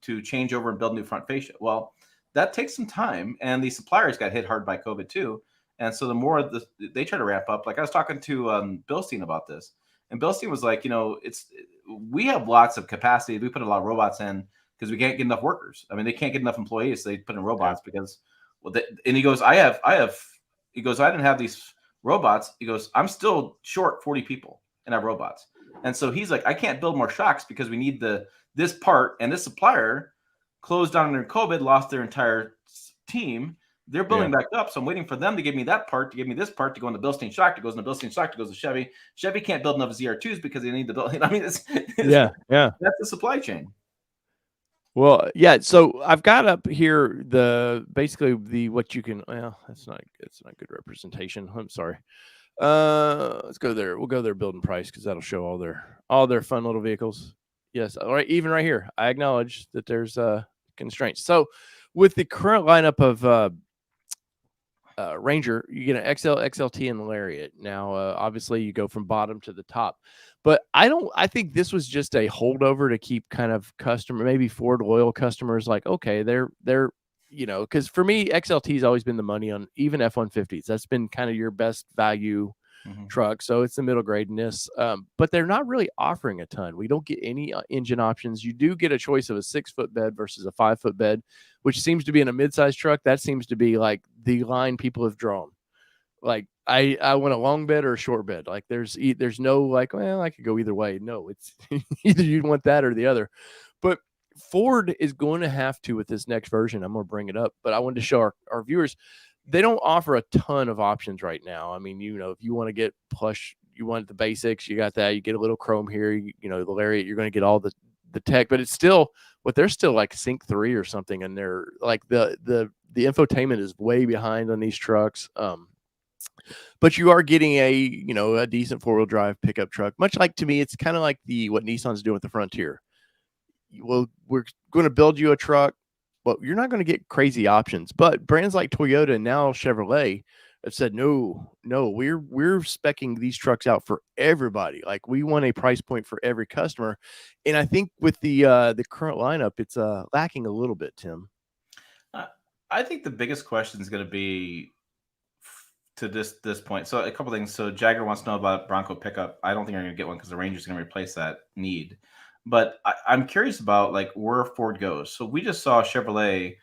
to change over and build new front fascia. Well, that takes some time. And the suppliers got hit hard by COVID too. And so the more they try to ramp up, like I was talking to Bilstein about this, and Bilstein was like, we have lots of capacity. We put a lot of robots in because we can't get enough workers. I mean, they can't get enough employees. So they put in robots because, and he goes, I didn't have these robots. He goes, I'm still short 40 people and I have robots. And so he's like, I can't build more shocks because we need this part, and this supplier closed down during COVID, lost their entire team. They're building back up, so I'm waiting for them to give me that part, to give me this part to go in the Bilstein stock, to goes in the Bilstein stock, to goes to Chevy. Chevy can't build enough ZR2s because they need the build. I mean, it's yeah. that's the supply chain. Well, yeah. So I've got up here basically what you can. Well, it's not good representation. I'm sorry. Let's go there. We'll go there. Building price, because that'll show all their fun little vehicles. Yes. All right. Even right here, I acknowledge that there's constraints. So with the current lineup of Ranger, you get an XL, XLT, and Lariat. Now, obviously, you go from bottom to the top, but I think this was just a holdover to keep kind of maybe Ford loyal customers like, okay, they're because for me, XLT has always been the money on even F-150s. That's been kind of your best value truck, so it's the middle grade in this. But they're not really offering a ton. We don't get any engine options. You do get a choice of a 6-foot bed versus a 5-foot bed, which seems to be in a midsize truck. That seems to be like the line people have drawn. Like I want a long bed or a short bed. Like there's no like, well, I could go either way. No, it's either you want that or the other. But Ford is going to have to, with this next version, I'm going to bring it up, but I wanted to show our viewers, they don't offer a ton of options right now. I mean, if you want to get plush, you want the basics, you got that. You get a little chrome here, the Lariat, you're going to get all the tech, but it's still they're still like Sync 3 or something, and they're like the infotainment is way behind on these trucks. But you are getting a decent 4-wheel drive pickup truck. Much like, to me, it's kind of like what Nissan's doing with the Frontier. Well, we're going to build you a truck, but you're not going to get crazy options. But brands like Toyota and now Chevrolet have said, no, we're speccing these trucks out for everybody. Like, we want a price point for every customer. And I think with the current lineup, it's lacking a little bit, Tim. I think the biggest question is going to be to this point. So a couple things. So Jagger wants to know about Bronco pickup. I don't think I'm going to get one because the Ranger's going to replace that need. But I'm curious about like where Ford goes. So we just saw Chevrolet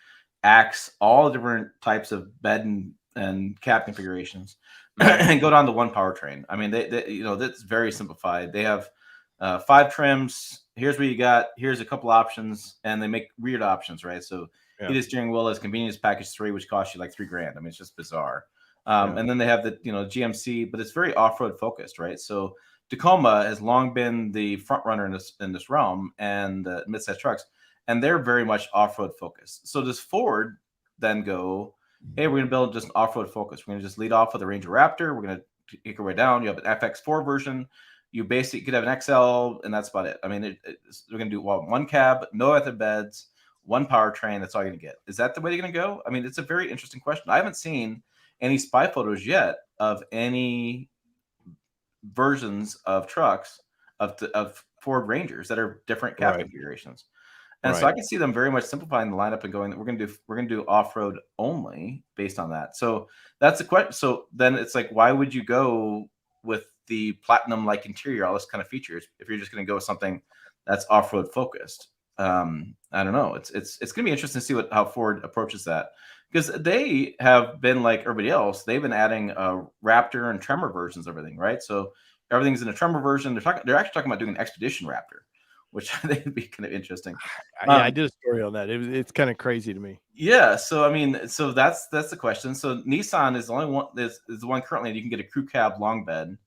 axe all different types of bed and cab configurations and go down to one powertrain. I mean, they that's very simplified. They have 5 trims. Here's what you got. Here's a couple options, and they make weird options, right? So heated steering wheel is convenience package 3, which costs you like $3,000. I mean, it's just bizarre. And then they have the GMC, but it's very off-road focused, right? So Tacoma has long been the front runner in this realm, and midsize trucks, and they're very much off-road focused. So does Ford then go, hey, we're going to build just an off-road focus. We're going to just lead off with a Ranger Raptor. We're going to take our way down. You have an FX4 version. You basically could have an XL, and that's about it. I mean, we're going to do one cab, no other beds, one powertrain. That's all you're going to get. Is that the way you're going to go? I mean, it's a very interesting question. I haven't seen any spy photos yet of any versions of trucks of Ford Rangers that are different cab configurations. And so I can see them very much simplifying the lineup and going that we're going to do off-road only based on that. So that's the question. So then it's like, why would you go with the platinum like interior, all this kind of features, if you're just going to go with something that's off-road focused? I don't know. It's going to be interesting to see how Ford approaches that, because they have been like everybody else. They've been adding Raptor and Tremor versions of everything, right? So everything's in a Tremor version. They're actually talking about doing an Expedition Raptor, which I think would be kind of interesting. Yeah, I did a story on that. It's kind of crazy to me. Yeah. So I mean, so that's the question. So Nissan is the only one is the one currently you can get a crew cab long bed,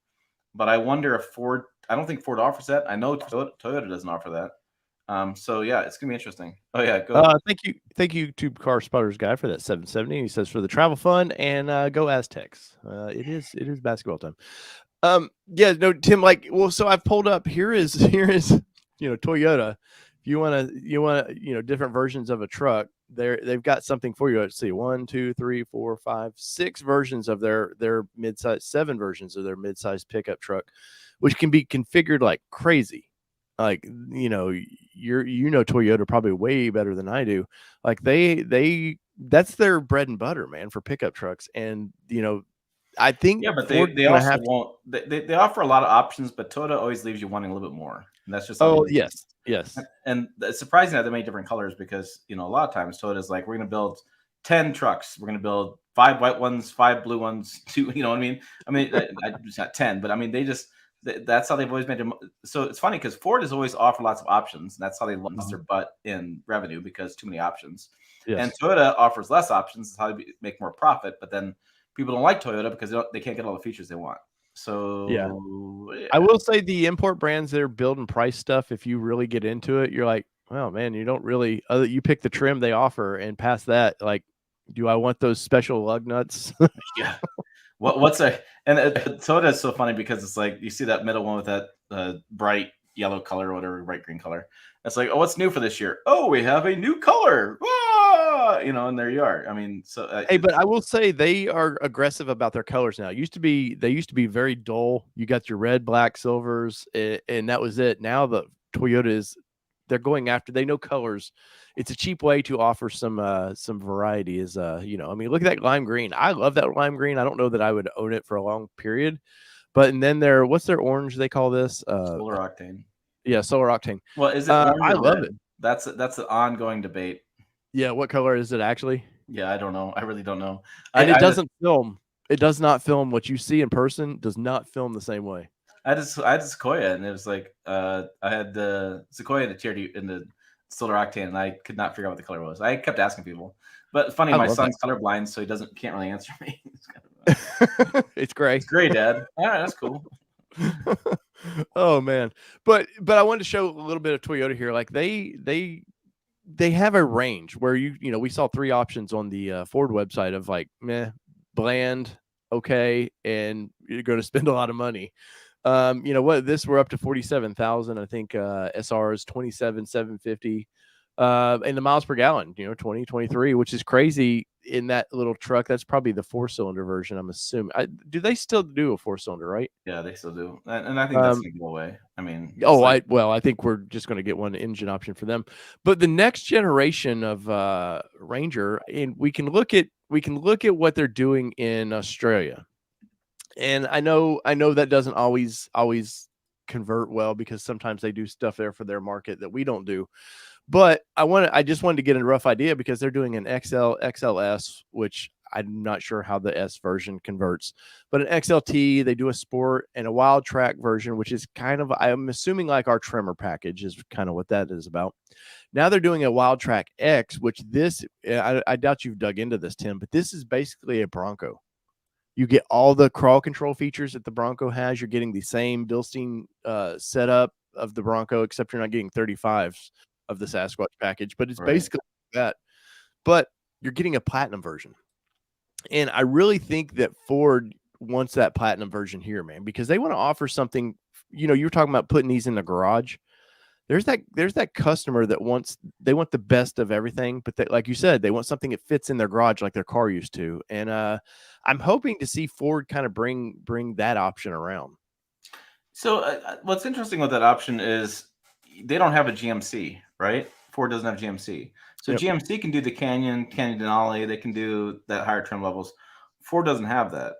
but I wonder if Ford. I don't think Ford offers that. I know Toyota doesn't offer that. So yeah, it's gonna be interesting. Oh yeah, go. Thank you to Car Spotters guy for that 770. He says for the travel fun and go Aztecs. It is basketball time. Yeah, no, Tim. So I've pulled up. Here is Toyota. If you want to different versions of a truck, they've got something for you. Let's see, 1, 2, 3, 4, 5, 6 versions of their midsize, 7 versions of their midsize pickup truck, which can be configured like crazy. Like, Toyota probably way better than I do. Like that's their bread and butter, man, for pickup trucks. And, I think, but they also won't, they offer a lot of options, but Toyota always leaves you wanting a little bit more. And that's just, yes. And it's surprising that they many different colors, because, a lot of times Toyota's like, we're going to build 10 trucks. We're going to build 5 white ones, 5 blue ones, 2, what I mean? I mean, it's not 10, but I mean, That's how they've always made them. So it's funny because Ford has always offered lots of options, and that's how they lost their butt in revenue because too many options. Yes. And Toyota offers less options. It's how they make more profit, but then people don't like Toyota because they can't get all the features they want. So yeah. I will say the import brands that are building price stuff, if you really get into it, you're like, well, man, you don't really, you pick the trim they offer, and past that, like, do I want those special lug nuts? yeah. What's a and Toyota is so funny because it's like you see that middle one with that bright yellow color or whatever, bright green color. It's like, oh, what's new for this year? Oh, we have a new color. Ah! You know, and there you are. I mean, so hey, but I will say they are aggressive about their colors now. They used to be very dull. You got your red, black, silvers, and that was it. Now the Toyota they're going after. They know colors. It's a cheap way to offer some variety. I mean, look at that lime green. I love that lime green. I don't know that I would own it for a long period, but and then what's their orange they call this? Solar octane. Yeah, solar octane. Well, is it orange I love red? it. That's an ongoing debate. Yeah, what color is it actually? Yeah, I don't know. I really don't know. And it doesn't film. It does not film. What you see in person does not film the same way. I had Sequoia, and it was like I had the Sequoia in the tier in the solar octane, and I could not figure out what the color was. I kept asking people, but funny, my son's colorblind, so he can't really answer me. It's gray. It's gray, Dad. All right, that's cool. Oh man, but I wanted to show a little bit of Toyota here. Like they have a range where we saw 3 options on the Ford website of like meh, bland, okay, and you're going to spend a lot of money. We're up to 47,000. I think SR is 27,750. And the miles per gallon, 2023, which is crazy in that little truck. That's probably the 4-cylinder version, I'm assuming. Do they still do a 4-cylinder, right? Yeah, they still do. And I think that's going to go away. I mean, I think we're just going to get one engine option for them. But the next generation of Ranger, and we can look at what they're doing in Australia. And I know that doesn't always convert well because sometimes they do stuff there for their market that we don't do. But I just wanted to get a rough idea because they're doing an XL, XLS, which I'm not sure how the S version converts, but an XLT, they do a sport and a wild track version, which is kind of, I'm assuming like our Tremor package is kind of what that is about. Now they're doing a wild track X, which I doubt you've dug into this, Tim, but this is basically a Bronco. You get all the crawl control features that the Bronco has. You're getting the same Bilstein setup of the Bronco, except you're not getting 35s of the Sasquatch package, but it's basically that. But you're getting a platinum version. And I really think that Ford wants that platinum version here, man, because they want to offer something. You were talking about putting these in the garage. There's that customer that want the best of everything, but like you said, they want something that fits in their garage like their car used to. And I'm hoping to see Ford kind of bring that option around. So what's interesting with that option is they don't have a GMC, right? Ford doesn't have GMC. So GMC can do the Canyon Denali. They can do that higher trim levels. Ford doesn't have that.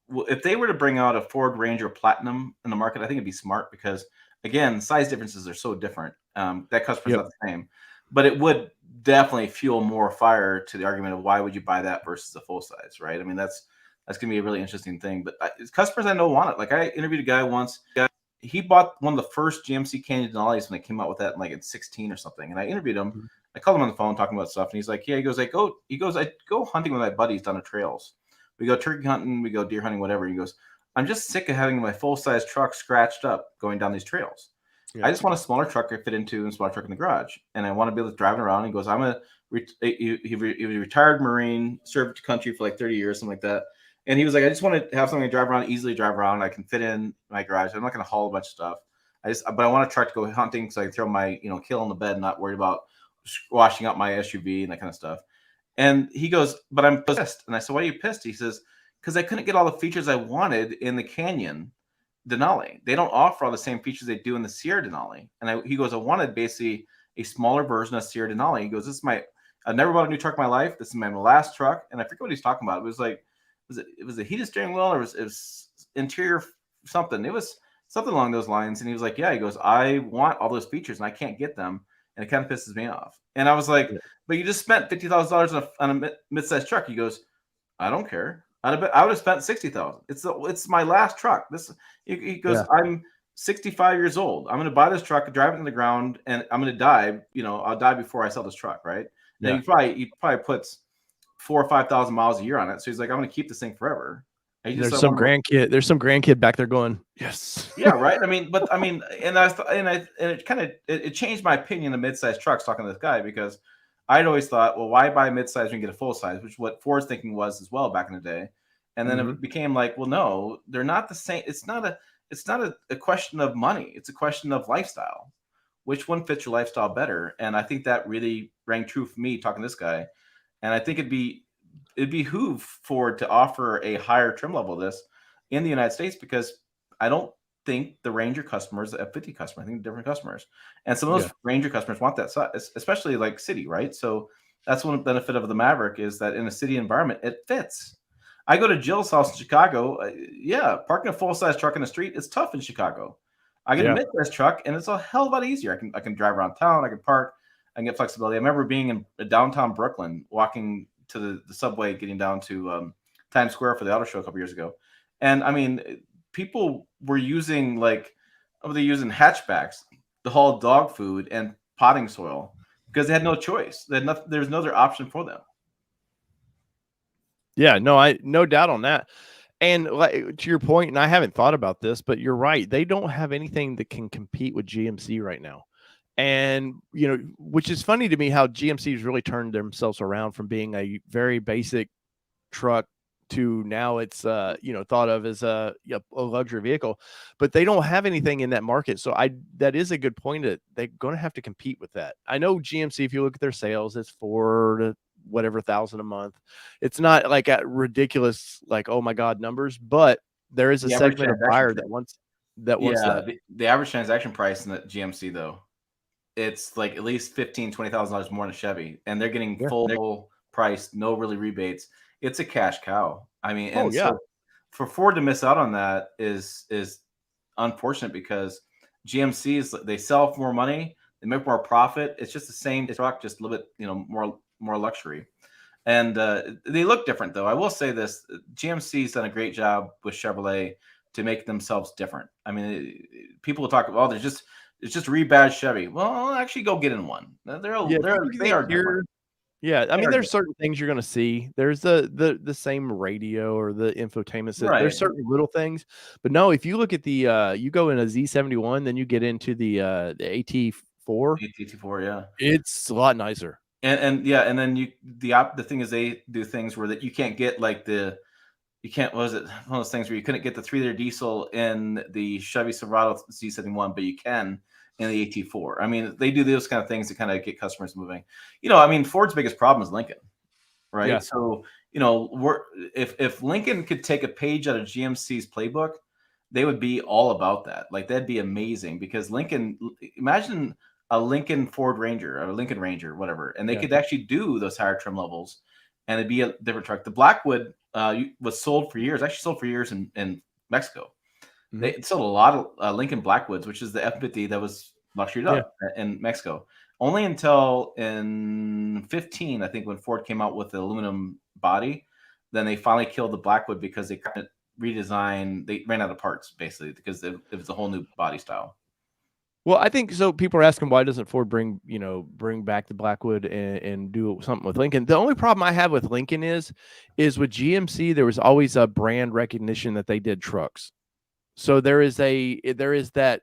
If they were to bring out a Ford Ranger Platinum in the market, I think it'd be smart because, again, size differences are so different. That customer's not the same. But it would definitely fuel more fire to the argument of why would you buy that versus a full size, right? I mean, that's going to be a really interesting thing. But customers I know want it. Like I interviewed a guy once. He bought one of the first GMC Canyon Denali's when they came out with that in 16 or something. And I interviewed him. Mm-hmm. I called him on the phone talking about stuff. And he's like, yeah, I go hunting with my buddies down the trails. We go turkey hunting, we go deer hunting, whatever. He goes, I'm just sick of having my full-size truck scratched up going down these trails. Yeah. I just want a smaller truck I fit into and a smaller truck in the garage. And I want to be able to drive it around. He goes, he was a retired Marine, served the country for 30 years, something like that. And he was like, I just want to have something to drive around, easily drive around. I can fit in my garage. I'm not going to haul a bunch of stuff. But I want a truck to go hunting so I can throw my, kill on the bed and not worry about washing out my SUV and that kind of stuff. And he goes, but I'm pissed. And I said, why are you pissed? He says, because I couldn't get all the features I wanted in the Canyon Denali. They don't offer all the same features they do in the Sierra Denali. And he goes, I wanted basically a smaller version of Sierra Denali. He goes, I've never bought a new truck in my life. This is my last truck. And I forget what he's talking about. It was it was a heated steering wheel or it was interior something. It was something along those lines. And he was like, yeah, he goes, I want all those features and I can't get them. And it kind of pisses me off. And I was like, but you just spent $50,000 on a mid-sized truck. He goes, I don't care. I would have spent 60,000. It's my last truck. He goes, Yeah. I'm 65 years old. I'm going to buy this truck, drive it in the ground, and I'm going to die. You know, I'll die before I sell this truck, right? Yeah. And he probably puts 4,000 or 5,000 miles a year on it. So he's like, I'm going to keep this thing forever. There's some grandkid back there going, yes. Yeah, right. I mean, and it changed my opinion of midsize trucks talking to this guy, because I'd always thought, well, why buy midsize when you get a full size, which is what Ford's thinking was as well back in the day. And then it became like, well, no, they're not the same. It's not a question of money. It's a question of lifestyle. Which one fits your lifestyle better? And I think that really rang true for me talking to this guy. And I think it'd behoove Ford to offer a higher trim level of this in the United States, because I don't think the Ranger customers, the F50 customer, I think they're different customers. And some of those Ranger customers want that size, especially like city, right? So that's one benefit of the Maverick, is that in a city environment, it fits. I go to Jill's house in Chicago. Parking a full-size truck in the street is tough in Chicago. I get a midsize truck, and it's a hell of a lot easier. I can drive around town. I can park. I can get flexibility. I remember being in downtown Brooklyn, walking to the subway, getting down to Times Square for the auto show a couple years ago. And I mean, people were using hatchbacks to haul dog food and potting soil because they had no choice. There's no other option for them. Yeah, no doubt on that. And like, to your point, and I haven't thought about this, but you're right. They don't have anything that can compete with GMC right now. And, you know, which is funny to me how GMC's really turned themselves around from being a very basic truck to now it's, thought of as a luxury vehicle, but they don't have anything in that market. So that is a good point that they're going to have to compete with that. I know GMC, if you look at their sales, it's 4,000 to whatever thousand a month. It's not like a ridiculous, like, oh my God, numbers, but there is a segment of buyer that wants that. The average transaction price in the GMC, though, it's like at least $15,000-$20,000 more than a Chevy, and they're getting full price, no really rebates. It's a cash cow. I mean, so for Ford to miss out on that is unfortunate, because GMCs, they sell for more money, they make more profit. It's just the same truck, just a little bit, more luxury. And they look different, though. I will say this: GMC's done a great job with Chevrolet to make themselves different. I mean, people will talk about, it's just rebadged Chevy. Well, actually, go get in one. They are different. Yeah, I mean, there's certain things you're going to see. There's the same radio or the infotainment system. There's certain little things, but no, if you look at the you go in a Z71, then you get into the AT4. AT4, yeah, it's a lot nicer. And then the thing is, they do things where that you can't get like what was it? One of those things where you couldn't get the 3-liter diesel in the Chevy Silverado Z71, but you can in the AT4. I mean, they do those kind of things to kind of get customers moving. I mean, Ford's biggest problem is Lincoln, right? Yeah. So, if Lincoln could take a page out of GMC's playbook, they would be all about that. Like, that'd be amazing, because Lincoln, imagine a Lincoln Ford Ranger or a Lincoln Ranger, whatever, and they could actually do those higher trim levels, and it'd be a different truck. The Blackwood was sold for years, in Mexico. They sold a lot of Lincoln Blackwoods, which is the F50 that was luxuried up in Mexico. Only until in 15, I think, when Ford came out with the aluminum body, then they finally killed the Blackwood, because they kind of redesigned. They ran out of parts, basically, because it was a whole new body style. Well, I think so. People are asking, why doesn't Ford bring back the Blackwood and do something with Lincoln? The only problem I have with Lincoln is with GMC, there was always a brand recognition that they did trucks. So there is that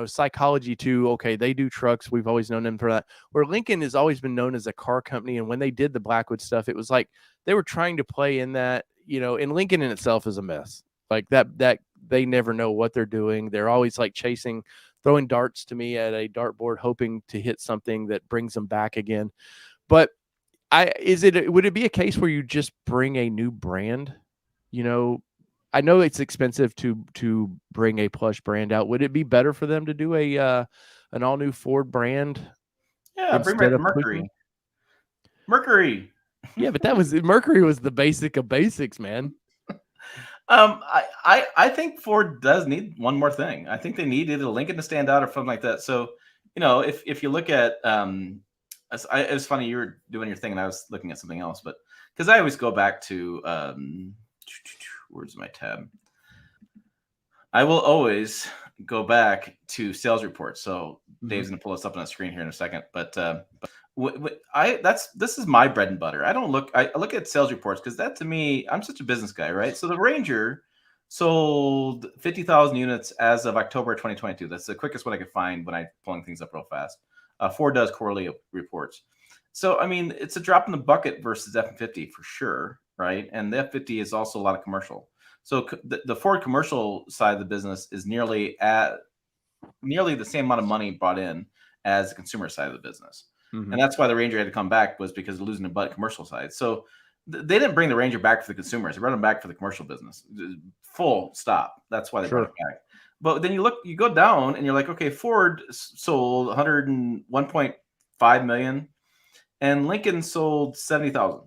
psychology to, okay, they do trucks. We've always known them for that. Where Lincoln has always been known as a car company. And when they did the Blackwood stuff, it was like they were trying to play in that, and Lincoln in itself is a mess. Like that they never know what they're doing. They're always like throwing darts to me at a dartboard, hoping to hit something that brings them back again. But would it be a case where you just bring a new brand? I know it's expensive to bring a plush brand out. Would it be better for them to do an all new Ford brand? Yeah, bring back Mercury. Mercury. Yeah, but Mercury was the basic of basics, man. I think Ford does need one more thing. I think they need either Lincoln to stand out or something like that. So, if you look at, it was funny, you were doing your thing and I was looking at something else, but because I always go back to where's my tab? I will always go back to sales reports. So Dave's gonna pull us up on the screen here in a second, but this is my bread and butter. I look at sales reports because that to me, I'm such a business guy, right? So the Ranger sold 50,000 units as of October 2022. That's the quickest one I could find when I'm pulling things up real fast. Ford does quarterly reports. So, I mean, it's a drop in the bucket versus F-150 for sure, right? And the F-50 is also a lot of commercial. So the Ford commercial side of the business is nearly the same amount of money brought in as the consumer side of the business. And that's why the Ranger had to come back, was because of losing the commercial side. So they didn't bring the Ranger back for the consumers. They brought them back for the commercial business. Full stop. That's why they brought it back. But then you go down and you're like, okay, Ford sold 101.5 million and Lincoln sold 70,000.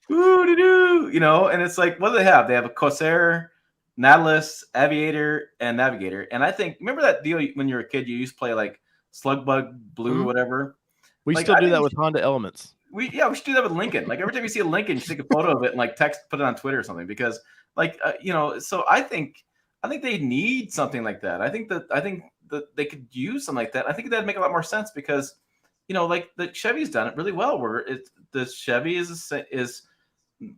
You know, and it's like, what do they have? They have a Corsair, Nautilus, Aviator, and Navigator. And I think, remember that deal when you were a kid, you used to play like Slugbug Blue or whatever? We still do that with Honda Elements. We should do that with Lincoln. Like every time you see a Lincoln, you take a photo of it and like put it on Twitter or something, because like, you know, so I think they need something like that. I think that they could use something like that. I think that'd make a lot more sense because, you know, like the Chevy's done it really well, where the Chevy is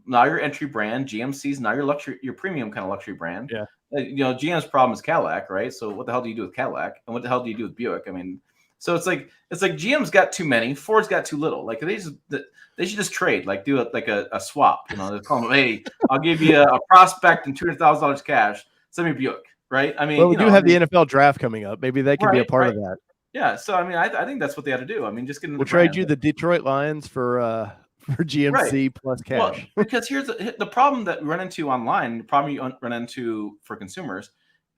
now your entry brand, GMC's now your premium kind of luxury brand. Yeah. You know, GM's problem is Cadillac, right? So what the hell do you do with Cadillac? And what the hell do you do with Buick? I mean, so it's like GM's got too many, Ford's got too little. Like they should just trade, like do a swap. You know, they call them, hey, I'll give you a prospect and $200,000 cash. Send me Buick, right? I mean, well, we do have the NFL draft coming up. Maybe they can be a part of that. Yeah. So I mean, I think that's what they ought to do. I mean, just get. We'll trade you the Detroit Lions for GMC plus cash. Well, because here's the problem that we run into online. The problem you run into for consumers.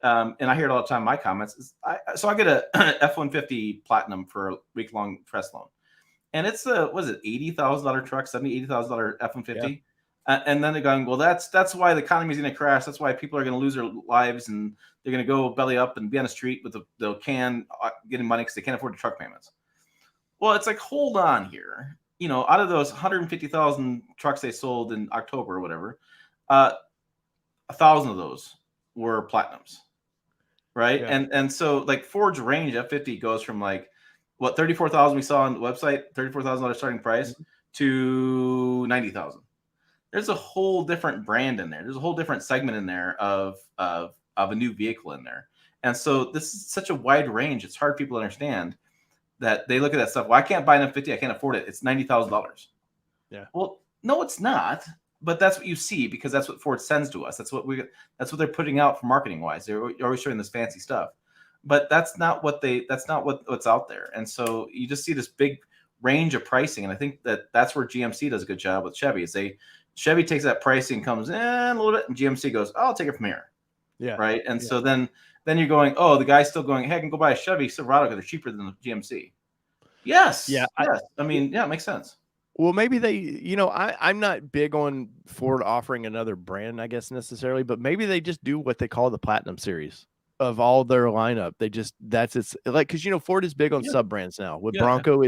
And I hear it all the time in my comments, is I get a F-150 Platinum for a week-long press loan. And it's $80,000 truck, $80,000 F-150. Yeah. And then they're going, well, that's why the economy is going to crash. That's why people are going to lose their lives and they're going to go belly up and be on the street with the can getting money because they can't afford the truck payments. Well, it's like, hold on here. You know, out of those 150,000 trucks they sold in October or whatever, 1,000 of those were Platinums. Right. Yeah. And so like Ford's range F-50 goes from like what 34,000 we saw on the website, $34,000 starting price to 90,000. There's a whole different brand in there. There's a whole different segment in there of a new vehicle in there. And so this is such a wide range. It's hard for people to understand that they look at that stuff. Well, I can't buy an F-50. I can't afford it. It's $90,000. Yeah. Well, no, it's not. But that's what you see because that's what Ford sends to us. That's what they're putting out for marketing wise. They're always showing this fancy stuff, but that's not what's out there. And so you just see this big range of pricing. And I think that's where GMC does a good job with Chevy. Chevy takes that pricing, comes in a little bit, and GMC goes, oh, I'll take it from here. Yeah. Right. And so then you're going, oh, the guy's still going, hey, I can go buy a Chevy Silverado because they're cheaper than the GMC. Yes. Yeah. Yes. I mean, yeah, it makes sense. Well, maybe they, you know, I'm not big on Ford offering another brand, I guess, necessarily, but maybe they just do what they call the Platinum series of all their lineup. It's like, because, you know, Ford is big on sub brands now. With Bronco,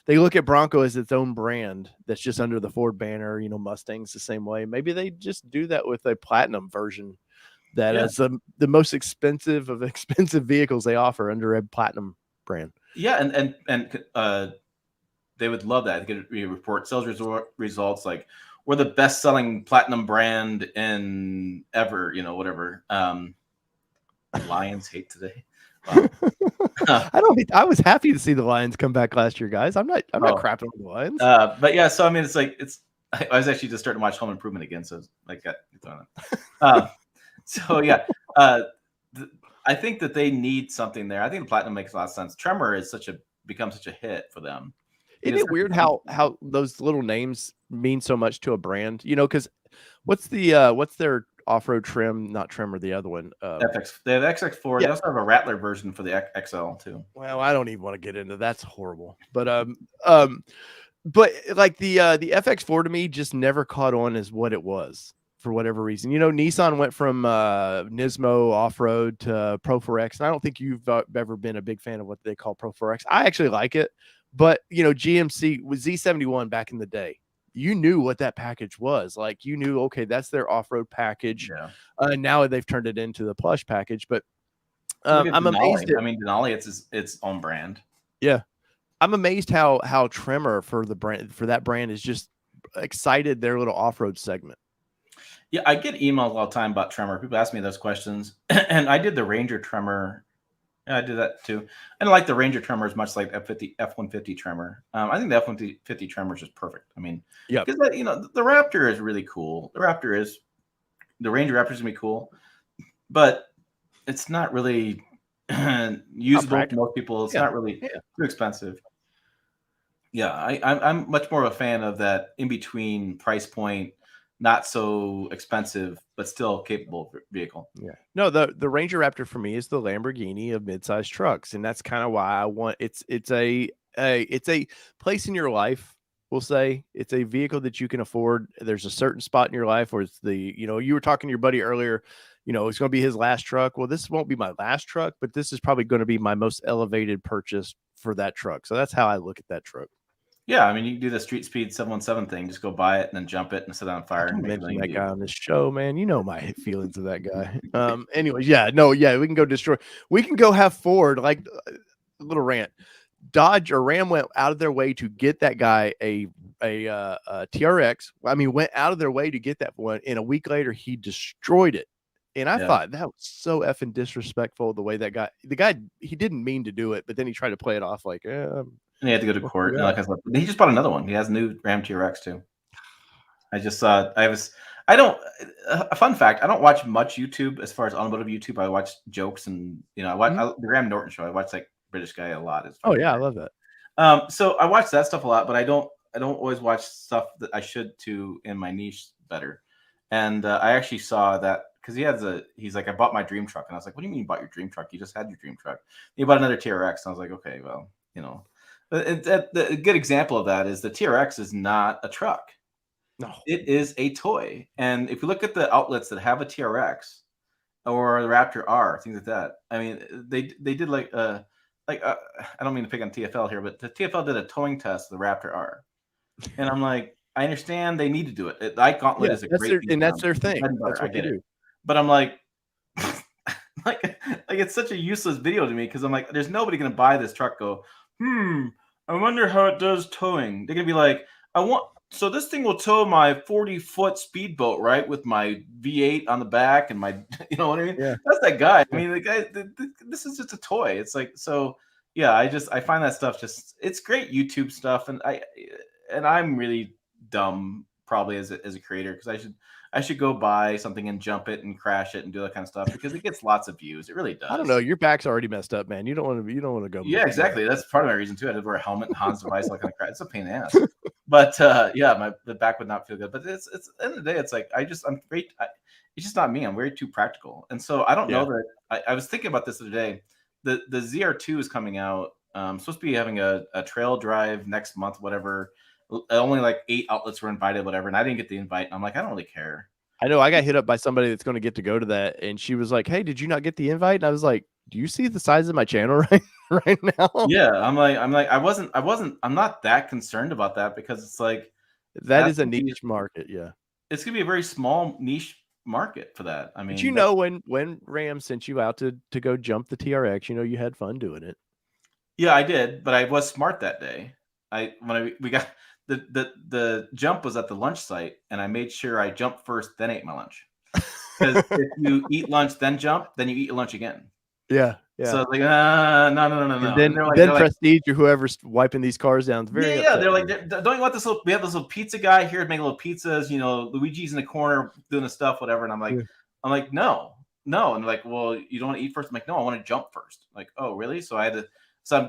they look at Bronco as its own brand that's just under the Ford banner. You know, Mustang's the same way. Maybe they just do that with a Platinum version that is the most expensive of expensive vehicles they offer under a Platinum brand. Yeah, and they would love that. They could report sales results like we're the best-selling Platinum brand in ever, you know, whatever. Lions hate today. I was happy to see the Lions come back last year, guys. I'm not crapping on the Lions. But yeah, so I mean, I was actually just starting to watch Home Improvement again, so like so yeah, I think that they need something there. I think the Platinum makes a lot of sense. Tremor is becomes such a hit for them. Isn't it weird how those little names mean so much to a brand? You know, because what's their off-road trim? Not Tremor, the other one. FX. They have XX4. Yeah. They also have a Rattler version for the XL too. Well, I don't even want to get into that's horrible. But like the FX4 to me just never caught on as what it was for whatever reason. You know, Nissan went from Nismo off-road to Pro 4X, and I don't think you've ever been a big fan of what they call Pro 4X. I actually like it. But GMC with Z71 back in the day, you knew what that package was. Like you knew, okay, that's their off-road package. Yeah. Now they've turned it into the plush package, but Look at I'm amazed. Denali. I mean, Denali, it's its own brand. Yeah, I'm amazed how Tremor for that brand is just excited their little off-road segment. Yeah, I get emails all the time about Tremor. People ask me those questions, and I did the Ranger Tremor. Yeah, I did that too. And like the Ranger Tremor is much like F-150 Tremor. I think the F-150 Tremor is just perfect. I mean, yeah, because the Raptor is really cool. The Ranger Raptor is gonna be cool, but it's not really usable for most people. It's not really too expensive. Yeah, I'm much more of a fan of that in between price point, not so expensive but still capable vehicle. Yeah. No, the Ranger Raptor for me is the Lamborghini of midsize trucks, and that's kind of why I want it's a place in your life. We'll say it's a vehicle that you can afford. There's a certain spot in your life where it's you were talking to your buddy earlier, it's going to be his last truck. Well, this won't be my last truck, but this is probably going to be my most elevated purchase for that truck. So that's how I look at that truck. Yeah, I mean, you can do the Street Speed 717 thing. Just go buy it and then jump it and set it on fire. Don't and mention that guy on this show, man. You know my feelings of that guy. Anyways, we can go destroy. We can go have Ford, like a little rant. Dodge or Ram went out of their way to get that guy a TRX. I mean, went out of their way to get that one, and a week later he destroyed it. And I thought that was so effing disrespectful. The way the guy, he didn't mean to do it, but then he tried to play it off like, and he had to go to court. And he just bought another one. He has a new Ram TRX too. I just saw. A fun fact: I don't watch much YouTube as far as automotive YouTube. I watch jokes and I watch the Graham Norton show. I watch like British guy a lot. Oh yeah, I love that. So I watch that stuff a lot, but I don't always watch stuff that I should to in my niche better. And I actually saw that because he's like, I bought my dream truck, and I was like, what do you mean you bought your dream truck? You just had your dream truck. You bought another TRX, and I was like, okay, well, But a good example of that is the TRX is not a truck. No, it is a toy. And if you look at the outlets that have a TRX or the Raptor R, things like that, I mean, they did I don't mean to pick on TFL here, but the TFL did a towing test of the Raptor R, and I'm like, I understand they need to do it. Gauntlet is a great thing, and that's their thing. That's what they do. But I'm like, like it's such a useless video to me because I'm like, there's nobody gonna buy this truck. I wonder how it does towing. They're gonna be like, so this thing will tow my 40-foot speedboat, right? With my V8 on the back and my, you know what I mean? Yeah. That's that guy. I mean, the guy, this is just a toy. It's like, so yeah, I find that stuff it's great YouTube stuff. And I'm really dumb probably as a creator because I should go buy something and jump it and crash it and do that kind of stuff because it gets lots of views. It really does. I don't know. Your back's already messed up, man. You don't want to go. Yeah, exactly. That's part of my reason too. I had to wear a helmet and Hans device like on a crash. It's a pain in the ass. But the back would not feel good. But it's at the end of the day, it's like I'm great. It's just not me. I'm very too practical, and so I don't know that. I was thinking about this the other day. The ZR2 is coming out. I'm supposed to be having a trail drive next month, whatever. Only like 8 outlets were invited, whatever, and I didn't get the invite. And I'm like, I don't really care. I know I got hit up by somebody that's going to get to go to that, and she was like, "Hey, did you not get the invite?" And I was like, "Do you see the size of my channel right now?" Yeah, I'm not that concerned about that because it's like that is a niche market. Yeah, it's gonna be a very small niche market for that. I mean, but when Ram sent you out to go jump the TRX, you had fun doing it. Yeah, I did, but I was smart that day. We got the jump was at the lunch site, and I made sure I jumped first, then ate my lunch. Because if you eat lunch then jump, then you eat your lunch again. Yeah. So it's like, no. And then Prestige or whoever's wiping these cars down. They're like, don't you want this we have this little pizza guy here making little pizzas, Luigi's in the corner doing the stuff, whatever. And I'm like, no. And they're like, well, you don't want to eat first? I'm like, no, I want to jump first. I'm like, oh, really? So I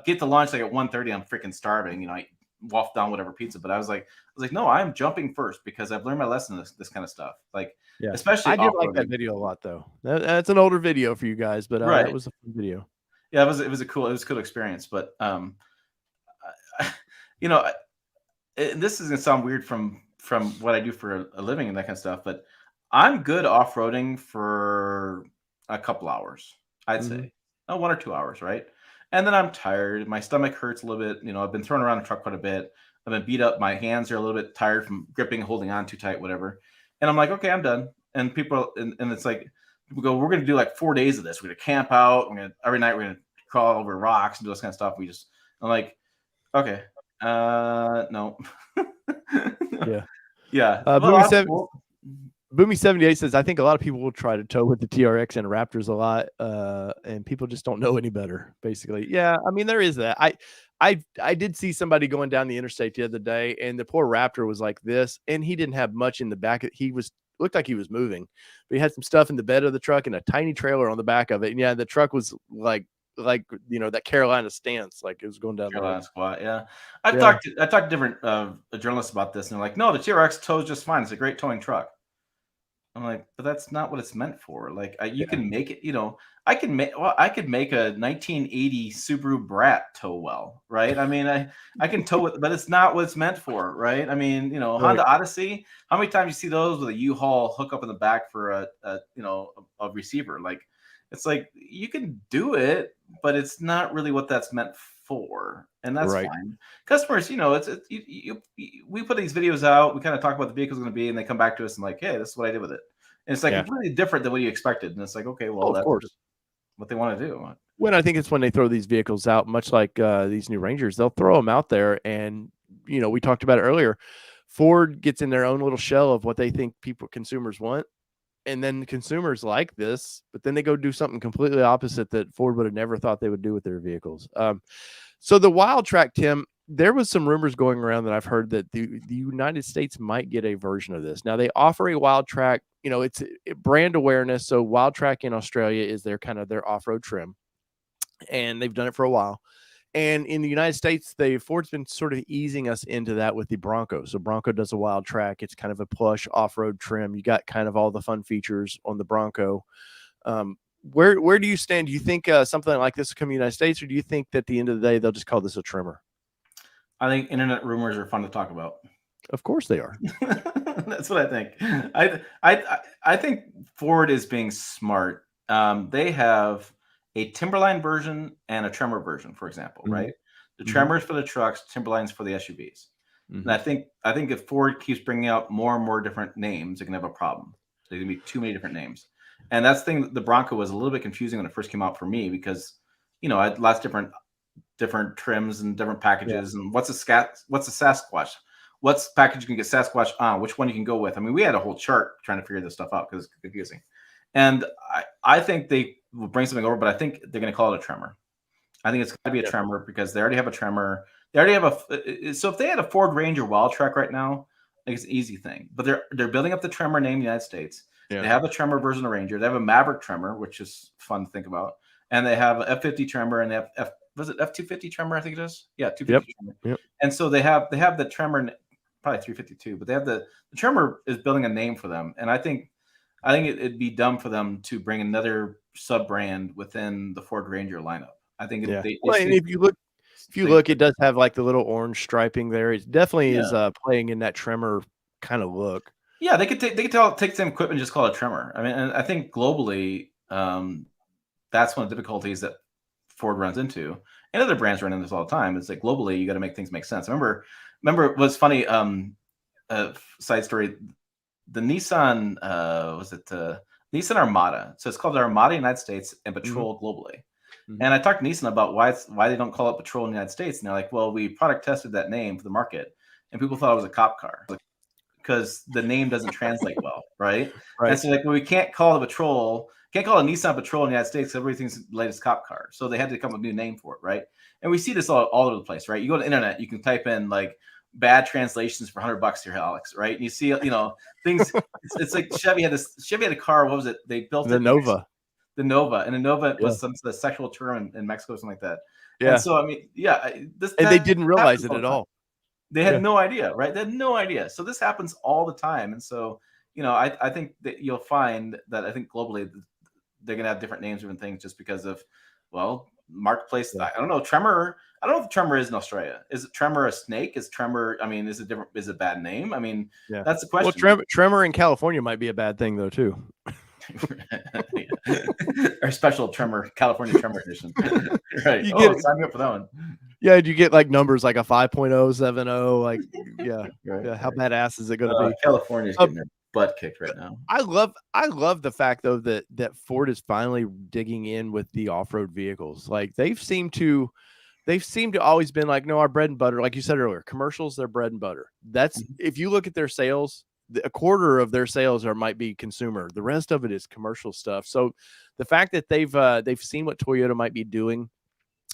get to lunch like at 1:30, I'm freaking starving, I waft down whatever pizza. But I was like, no, I'm jumping first because I've learned my lesson in this kind of stuff. Like, especially I did like that video a lot though. That's an older video for you guys, but that was a fun video. Yeah, it was a cool experience. But this is gonna sound weird from what I do for a living and that kind of stuff, but I'm good off-roading for a couple hours, I'd say. 1 or 2 hours, right? And then I'm tired. My stomach hurts a little bit. You know, I've been thrown around the truck quite a bit. I've been beat up. My hands are a little bit tired from gripping, holding on too tight, whatever. And I'm like, okay, I'm done. And people, and it's like, people go, we're going to do like 4 days of this. We're going to camp out. Every night we're going to crawl over rocks and do this kind of stuff. I'm like, okay, no. Yeah. Yeah. Boomy 78 says, I think a lot of people will try to tow with the TRX and Raptors a lot, and people just don't know any better, basically. Yeah, I mean, there is that. I did see somebody going down the interstate the other day, and the poor Raptor was like this, and he didn't have much in the back. Looked like he was moving, but he had some stuff in the bed of the truck and a tiny trailer on the back of it. And yeah, the truck was like that Carolina stance, like it was going down Carolina squat. Yeah, I talked to different journalists about this, and they're like, no, the TRX tows just fine. It's a great towing truck. I'm like, but that's not what it's meant for. Like, you can make it. You know, I could make a 1980 Subaru Brat tow well, right? I mean, I can tow it, but it's not what it's meant for, right? I mean, you know, Honda Odyssey. How many times you see those with a U-Haul hookup in the back for a receiver? Like, it's like you can do it, but it's not really what that's meant for, and that's fine. Customers, you know, we put these videos out, we kind of talk about the vehicle's going to be, and they come back to us and like, hey, this is what I did with it, and it's like completely different than what you expected, and it's like, okay, well, that's what they want to do. When I think it's when they throw these vehicles out, much like these new Rangers, they'll throw them out there, and you know, we talked about it earlier. Ford gets in their own little shell of what they think consumers want. And then consumers like this, but then they go do something completely opposite that Ford would have never thought they would do with their vehicles. So the Wild Track, Tim, there was some rumors going around that I've heard that the United States might get a version of this. Now they offer a Wild Track, you know, it's brand awareness. So Wild Track in Australia is their off-road trim, and they've done it for a while. And in the United States, Ford's been sort of easing us into that with the Bronco. So Bronco does a Wild Track. It's kind of a plush off-road trim. You got kind of all the fun features on the Bronco. Where do you stand? Do you think something like this will come to the United States, or do you think that at the end of the day, they'll just call this a trimmer? I think internet rumors are fun to talk about. Of course they are. That's what I think. I think Ford is being smart. They have a Timberline version and a Tremor version, for example, right? The Tremors for the trucks, Timberlines for the SUVs. And I think if Ford keeps bringing out more and more different names, they're gonna have a problem. There's gonna be too many different names. And that's the thing. The Bronco was a little bit confusing when it first came out for me because, you know, I had lots of different trims and different packages. And what's a Sasquatch? What's package you can get Sasquatch on? Which one you can go with? I mean, we had a whole chart trying to figure this stuff out because it's confusing. And I think they will bring something over, but I think they're going to call it a Tremor. I think it's going to be a Tremor because they already have a Tremor. They already have so if they had a Ford Ranger Wild Track right now, I think it's an easy thing. But they're building up the Tremor name in the United States. Yeah. They have a Tremor version of Ranger. They have a Maverick Tremor, which is fun to think about. And they have an F50 Tremor, and they have F250 Tremor, I think it is. Yeah, 250 Tremor. Yep. And so they have the Tremor, probably 352, but they have the Tremor is building a name for them. And I think it'd be dumb for them to bring another sub brand within the Ford Ranger lineup. I think and if you look, it does have like the little orange striping there. It definitely is playing in that Tremor kind of look. Yeah, they could take the same equipment and just call it a Tremor. I mean, and I think globally, that's one of the difficulties that Ford runs into, and other brands run into this all the time. It's like globally, you got to make things make sense. Remember, it was funny. Side story: the Nissan Nissan Armada. So it's called the Armada United States and Patrol globally. And I talked to Nissan about why they don't call it Patrol in the United States, and they're like, "Well, we product tested that name for the market, and people thought it was a cop car." Because the name doesn't translate well, right? And so like, well, we can't call it Patrol, can't call it Nissan Patrol in the United States because everything's the latest cop car. So they had to come up with a new name for it, right? And we see this all over the place, right? You go to the internet, you can type in like bad translations for $100 here, Alex, right? And you see, you know, things. It's like Chevy had a car. What was it? They built the Nova. The Nova, and the Nova was some sort of sexual term in Mexico, or something like that. Yeah. And so I mean, they didn't realize it at all. They had no idea, right? They had no idea. So this happens all the time. And so, you know, I think that you'll find that I think globally they're going to have different names, different things just because of, well, marketplace. I don't know. Tremor. I don't know if Tremor is in Australia. Is it Tremor a snake? Is Tremor, I mean, is it different? Is it a bad name? I mean, that's the question. Well, Tremor in California might be a bad thing though, too. Our special tremor, California Tremor Edition. Right. You Oh, get sign me up for that one. yeah, you get like numbers like a 5.070, like yeah, Right. yeah. How badass is it going to be? California's Um, getting their butt kicked right now. I love the fact though that Ford is finally digging in with the off-road vehicles. Like they've seemed to always been like, no, our bread and butter, like you said earlier, commercials, their bread and butter. That's if you look at their sales, a quarter of their sales might be consumer. The rest of it is commercial stuff. So the fact that they've seen what Toyota might be doing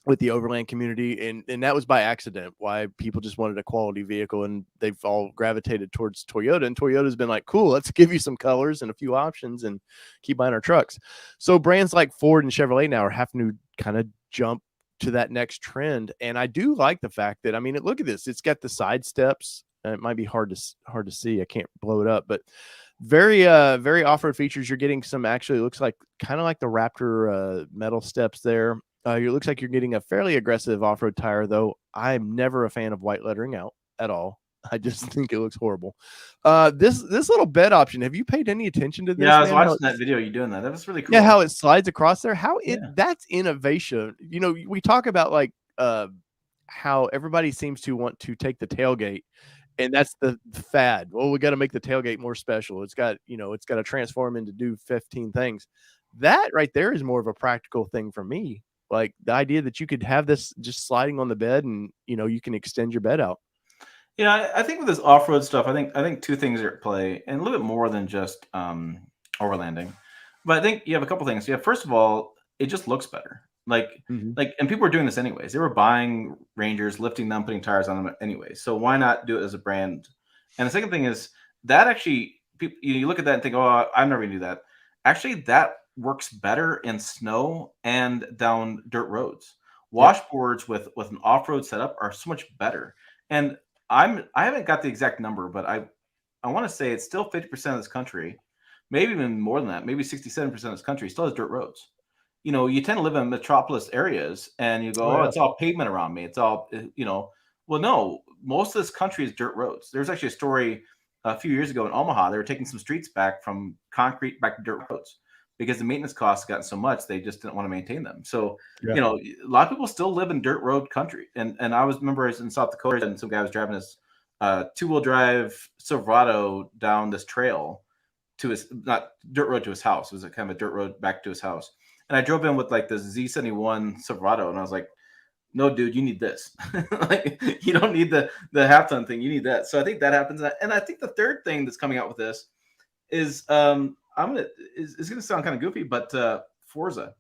with the overland community, and that was by accident, why people just wanted a quality vehicle, and they've all gravitated towards Toyota, and Toyota's been like, cool, let's give you some colors and a few options and keep buying our trucks. So brands like Ford and Chevrolet now are having to kind of jump to that next trend. And I do like the fact that, I mean, look at this, it's got the side steps, and it might be hard to see, I can't blow it up, but very off-road features. You're getting some, actually looks like kind of like the Raptor metal steps there. It looks like you're getting a fairly aggressive off-road tire, though. I'm never a fan of white lettering out at all. I just think it looks horrible. This little bed option, have you paid any attention to this? Yeah, I was man? watching that video. You doing that? That was really cool. Yeah, how it slides across there. That's innovation. You know, we talk about like how everybody seems to want to take the tailgate, and that's the fad. Well, we got to make the tailgate more special. It's got to transform into do 15 things. That right there is more of a practical thing for me. Like the idea that you could have this just sliding on the bed, and you can extend your bed out. Yeah, I think with this off-road stuff, I think two things are at play, and a little bit more than just overlanding. But I think you have a couple things. Yeah, first of all, it just looks better. And people were doing this anyways. They were buying Rangers, lifting them, putting tires on them anyway. So why not do it as a brand? And the second thing is that actually, you look at that and think, oh, I'm never gonna do that. Actually, that works better in snow and down dirt roads. Washboards with an off-road setup are so much better. And I haven't got the exact number, but I want to say it's still 50% of this country, maybe even more than that, maybe 67% of this country still has dirt roads. You tend to live in metropolis areas and you go, it's all pavement around me. It's all, well, no, most of this country is dirt roads. There's actually a story a few years ago in Omaha. They were taking some streets back from concrete back to dirt roads because the maintenance costs gotten so much, they just didn't want to maintain them. So, a lot of people still live in dirt road country. And I remember I was in South Dakota and some guy was driving his two-wheel drive Silverado down this trail to his, not dirt road to his house. It was a kind of a dirt road back to his house. And I drove in with like the Z71 Silverado, and I was like, no, dude, you need this. Like, you don't need the half-ton thing. You need that. So I think that happens. And I think the third thing that's coming out with this is it's gonna sound kind of goofy, but Forza.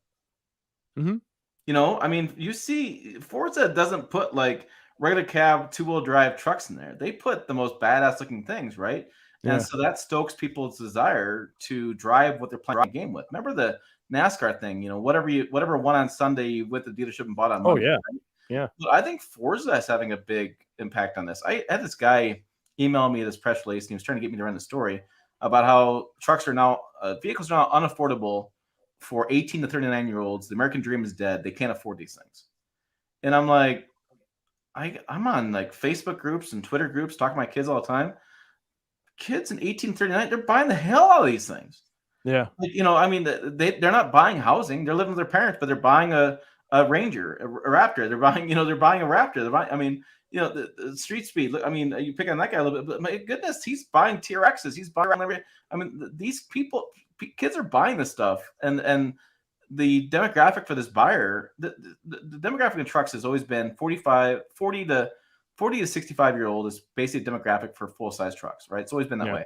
I mean, you see, Forza doesn't put like regular cab 2-wheel drive trucks in there. They put the most badass looking things, right? Yeah. And so that stokes people's desire to drive what they're playing the game with. Remember the NASCAR thing, whatever won on Sunday you went to the dealership and bought on Monday. Oh yeah, right? Yeah. But I think Forza is having a big impact on this. I had this guy email me this press release, and he was trying to get me to run the story about how trucks are now, vehicles are now unaffordable for 18 to 39-year-olds. The American dream is dead. They can't afford these things. And I'm like, I'm on like Facebook groups and Twitter groups talking to my kids all the time. Kids in 18 to 39, they're buying the hell out of these things. Yeah. Like, I mean, they're not buying housing. They're living with their parents, but they're buying a Ranger, a Raptor. They're buying a Raptor. They're buying, I mean, the street speed. I mean, you pick on that guy a little bit, but my goodness, he's buying TRXs. He's buying everything. I mean, these kids are buying this stuff, and the demographic for this buyer, the demographic in trucks has always been 40 to 65-year-old is basically a demographic for full-size trucks, right? It's always been that way.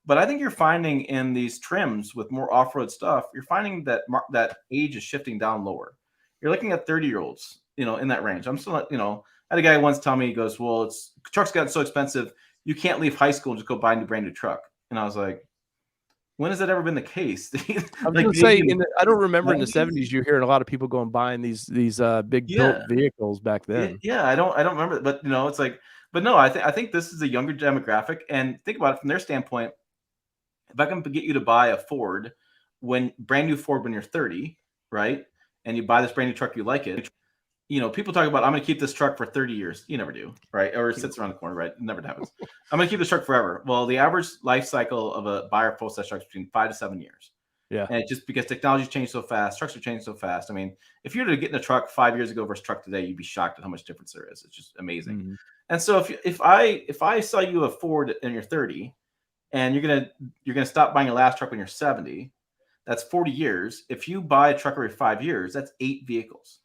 But I think you're finding in these trims with more off-road stuff, you're finding that that age is shifting down lower. You're looking at 30-year-olds, in that range. I'm still not, I had a guy once tell me, he goes, well, trucks got so expensive, you can't leave high school and just go buy a brand new truck. And I was like, when has that ever been the case? I'm like, saying, I don't remember in the 70s you hearing a lot of people going buying these big built vehicles back then. Yeah, I don't remember, but it's like, but no, I think this is a younger demographic, and think about it from their standpoint. If I can get you to buy a Ford, brand new Ford when you're 30, right, and you buy this brand new truck, you like it. People talk about, I'm going to keep this truck for 30 years. You never do, right? Or it sits around the corner, right? It never happens. I'm going to keep this truck forever. Well, the average life cycle of a buyer full-size truck is between 5 to 7 years. Yeah. And just because technology's changed so fast, trucks are changing so fast. I mean, if you were to get in a truck 5 years ago versus truck today, you'd be shocked at how much difference there is. It's just amazing. Mm-hmm. And so if I sell you a Ford and you're 30, and you're gonna stop buying your last truck when you're 70, that's 40 years. If you buy a truck every 5 years, that's 8 vehicles.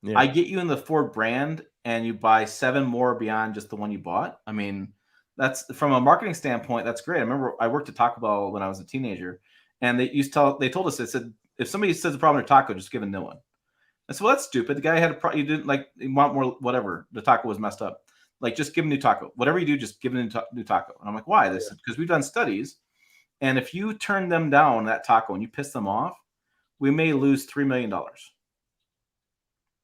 Yeah. I get you in the Ford brand, and you buy 7 more beyond just the one you bought. I mean, that's from a marketing standpoint, that's great. I remember I worked at Taco Bell when I was a teenager, and they told us, they said, if somebody says a problem with a taco, just give a new one. I said, well, that's stupid. The guy had you didn't like, you want more, whatever. The taco was messed up. Like, just give him a new taco. Whatever you do, just give him a new taco. And I'm like, why? This is because we've done studies, and if you turn them down that taco and you piss them off, we may lose $3 million.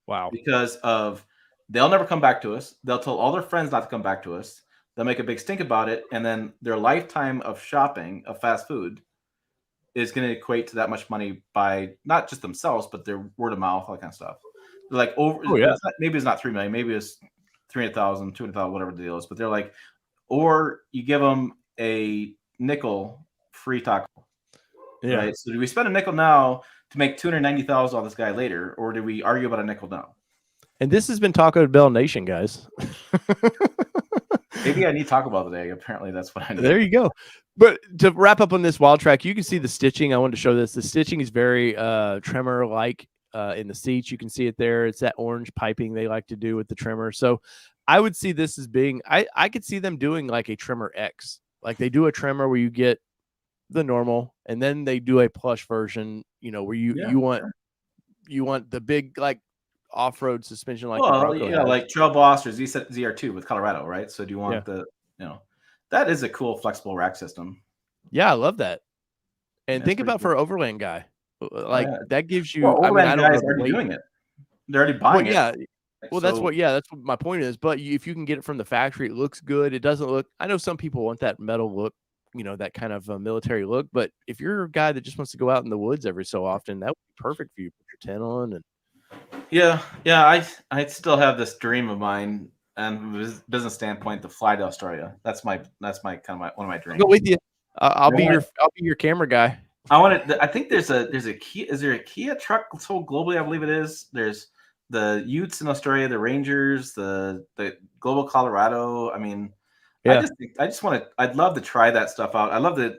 Wow. Because of they'll never come back to us. They'll tell all their friends not to come back to us. They'll make a big stink about it, and then their lifetime of shopping of fast food is going to equate to that much money by not just themselves, but their word of mouth, all that kind of stuff. They're like, maybe it's not 3 million, maybe it's 300,000, 200,000, whatever the deal is. But they're like, or you give them a nickel free taco. Yeah. Right. So do we spend a nickel now to make 290,000 on this guy later, or do we argue about a nickel now? And this has been Taco Bell Nation, guys. Maybe I need Taco Bell today. Apparently, that's what I need. There you go. But to wrap up on this wild track, you can see the stitching. I wanted to show this. The stitching is very Tremor-like in the seats. You can see it there. It's that orange piping they like to do with the Tremor. So I would see this as being, I could see them doing like a Tremor X. Like they do a Tremor where you get the normal, and then they do a plush version, where you want the big like off-road suspension like the Bronco has. Like Trail Boss or ZR2 with Colorado, right? So do you want that is a cool flexible rack system. Yeah, I love that. And think about for an overland guy, like that gives you. Overland guys are already doing it. They're already buying it. Yeah. Well, that's what my point is. But if you can get it from the factory, it looks good. It doesn't look. I know some people want that metal look, that kind of military look. But if you're a guy that just wants to go out in the woods every so often, that would be perfect for you. Put your tent on and. Yeah. I still have this dream of mine, and from a business standpoint, to fly to Australia. That's my kind of one of my dreams. I'll go with you. I'll be your camera guy. I think there's a Kia. Is there a Kia truck sold globally? I believe it is. There's the Utes in Australia, the Rangers, the Global Colorado. I mean, yeah. I'd love to try that stuff out. I'd love to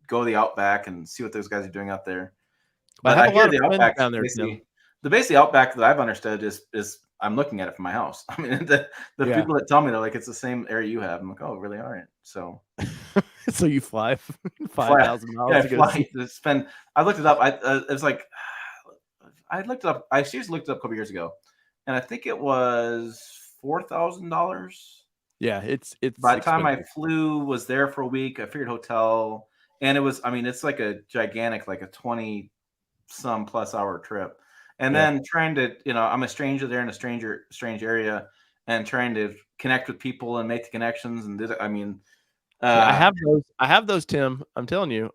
go to the Outback and see what those guys are doing out there. But I hear the Outback down there. The basic Outback that I've understood is I'm looking at it from my house. I mean, the people that tell me, they're like, it's the same area you have. I'm like, oh, really? All right. So, so you fly 5,000 miles to go see. I looked it up. It was like, I looked it up. I seriously looked it up a couple years ago, and I think it was $4,000. Yeah, it's. By the time I was there for a week. I figured hotel, and it was. I mean, it's like a gigantic, like a 20-some plus hour trip. And then trying to, I'm a stranger there in a strange area, and trying to connect with people and make the connections. And I have those, Tim. I'm telling you.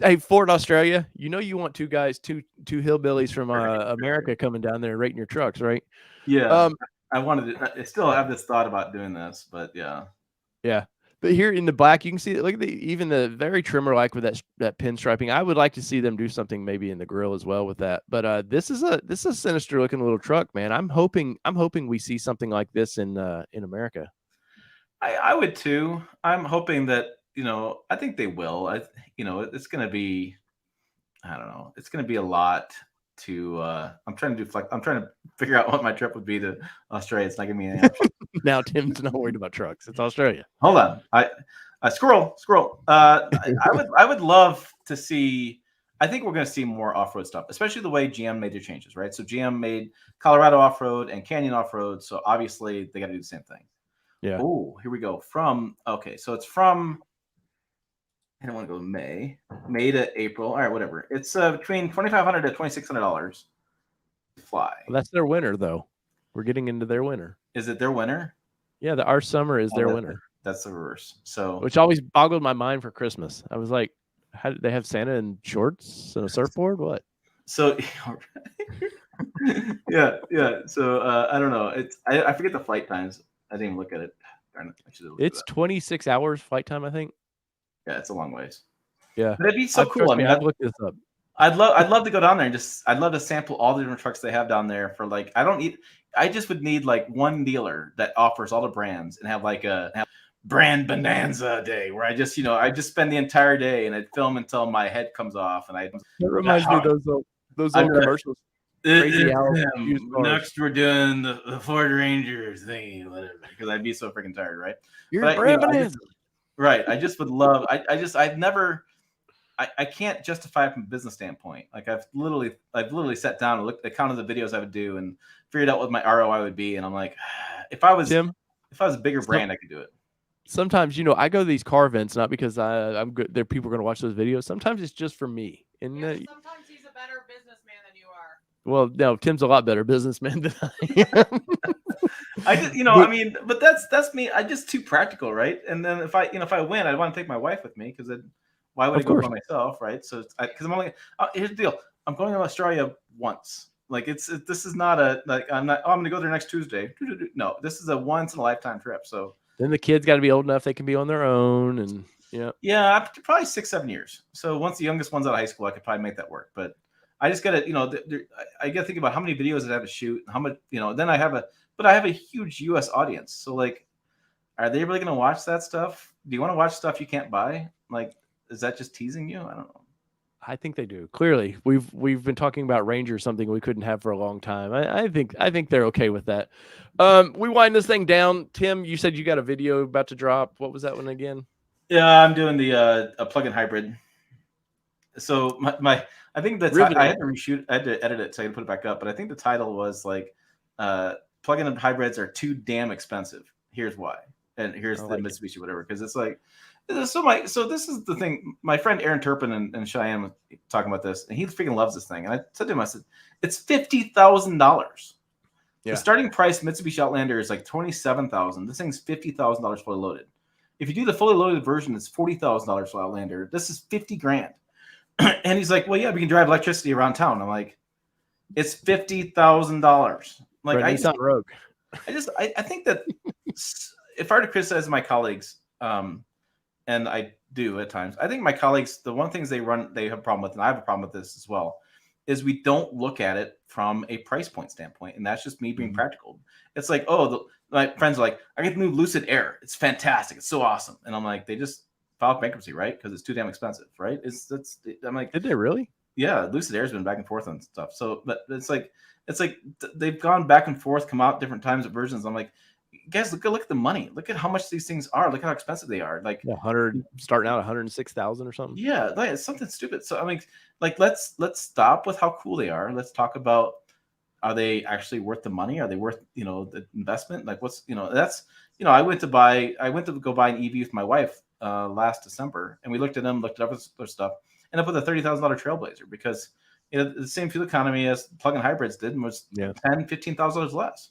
Hey, Ford Australia, you want two hillbillies from America coming down there rating your trucks, right? Yeah. I still have this thought about doing this, but yeah. Yeah. But here in the black, you can see look at even the very Tremor like with that pinstriping. I would like to see them do something maybe in the grill as well with that. But this is a sinister looking little truck, man. I'm hoping we see something like this in America. I would too. I'm hoping that I think they will. It's going to be, I don't know. It's going to be a lot to. I'm trying to figure out what my trip would be to Australia. It's not giving me any options. Now Tim's not worried about trucks. It's Australia. Hold on. I squirrel. I would love to see. I think we're going to see more off-road stuff, especially the way GM made their changes, right? So GM made Colorado off-road and Canyon off-road. So obviously they got to do the same thing. Yeah. Oh, here we go. So it's from. I don't want to go May to April. All right, whatever. It's between $2,500 to $2,600 to fly. Well, that's their winter, though. We're getting into their winter. Is it their winter? Yeah, our summer is their winter. That's the reverse. So, which always boggled my mind for Christmas. I was like, how did they have Santa in shorts and a surfboard? What? So, yeah. So I don't know. I forget the flight times. I didn't even look at it. It's 26 hours flight time, I think. Yeah, it's a long ways. Yeah. But it'd be so cool. Trust I me, mean, I've looked this up. I'd love to go down there and I'd love to sample all the different trucks they have down there for like, I just would need like one dealer that offers all the brands and have like a brand bonanza day where I just spend the entire day and I'd film until my head comes off. And That reminds me of those old commercials. Crazy how next we're doing the Ford Ranger thing, whatever, because I'd be so freaking tired, right? You're brand bonanza. Right. I just would love, I've never, I can't justify it from a business standpoint. Like I've literally sat down and counted the videos I would do and figured out what my ROI would be. And I'm like, if I was a bigger brand, I could do it. Sometimes, I go to these car events, not because I'm good. There are people going to watch those videos. Sometimes it's just for me. And sometimes he's a better businessman than you are. Well, no, Tim's a lot better businessman than I am. I just, I mean, but that's me. I'm just too practical, right? And then if I win, I want to take my wife with me because why would I go by myself, right? So because I'm only here's the deal. I'm going to Australia once. Like this is not I'm going to go there next Tuesday. No, this is a once in a lifetime trip. So then the kids got to be old enough they can be on their own, and yeah, probably 6-7 years. So once the youngest one's out of high school, I could probably make that work. But I just gotta, I gotta think about how many videos I have to shoot, how much, then I have a huge US audience. So like, are they really gonna watch that stuff? Do you want to watch stuff you can't buy? Like, is that just teasing you? I don't know. I think they do. Clearly, we've been talking about Ranger, something we couldn't have for a long time. I think they're okay with that. We wind this thing down. Tim, you said you got a video about to drop. What was that one again? Yeah, I'm doing the a plug-in hybrid. So I think I had to reshoot. I had to edit it so I could put it back up. But I think the title was like, plug-in hybrids are too damn expensive. Here's why, and here's the Mitsubishi whatever. Because it's like, so this is the thing. My friend Aaron Turpin and Cheyenne was talking about this, and he freaking loves this thing. And I said to him, I said, it's $50,000. Yeah. The starting price Mitsubishi Outlander is like $27,000. This thing's $50,000 fully loaded. If you do the fully loaded version, it's $40,000 for Outlander. This is $50,000. And he's like, well, yeah, we can drive electricity around town. I'm like, it's $50,000. Like, I think that if I were to criticize my colleagues, and I do at times, I think my colleagues, the one things they have a problem with, and I have a problem with this as well, is we don't look at it from a price point standpoint. And that's just me being practical. It's like, my friends are like, I get the new Lucid Air. It's fantastic. It's so awesome. And I'm like, they just filed bankruptcy, right? Because it's too damn expensive, right? I'm like, did they really? Yeah, Lucid Air's been back and forth on stuff. So, but it's like they've gone back and forth, come out different times of versions. I'm like, guys, look at the money. Look at how much these things are. Look how expensive they are. Like 100, starting out 106,000 or something. Yeah, like it's something stupid. So I mean, like let's stop with how cool they are. Let's talk about, are they actually worth the money? Are they worth the investment? Like what's that's I went to go buy an EV with my wife last December, and we looked at up their stuff, and up with a $30,000 Trailblazer because the same fuel economy as plug-in hybrids did, and was $10,000-$15,000 less.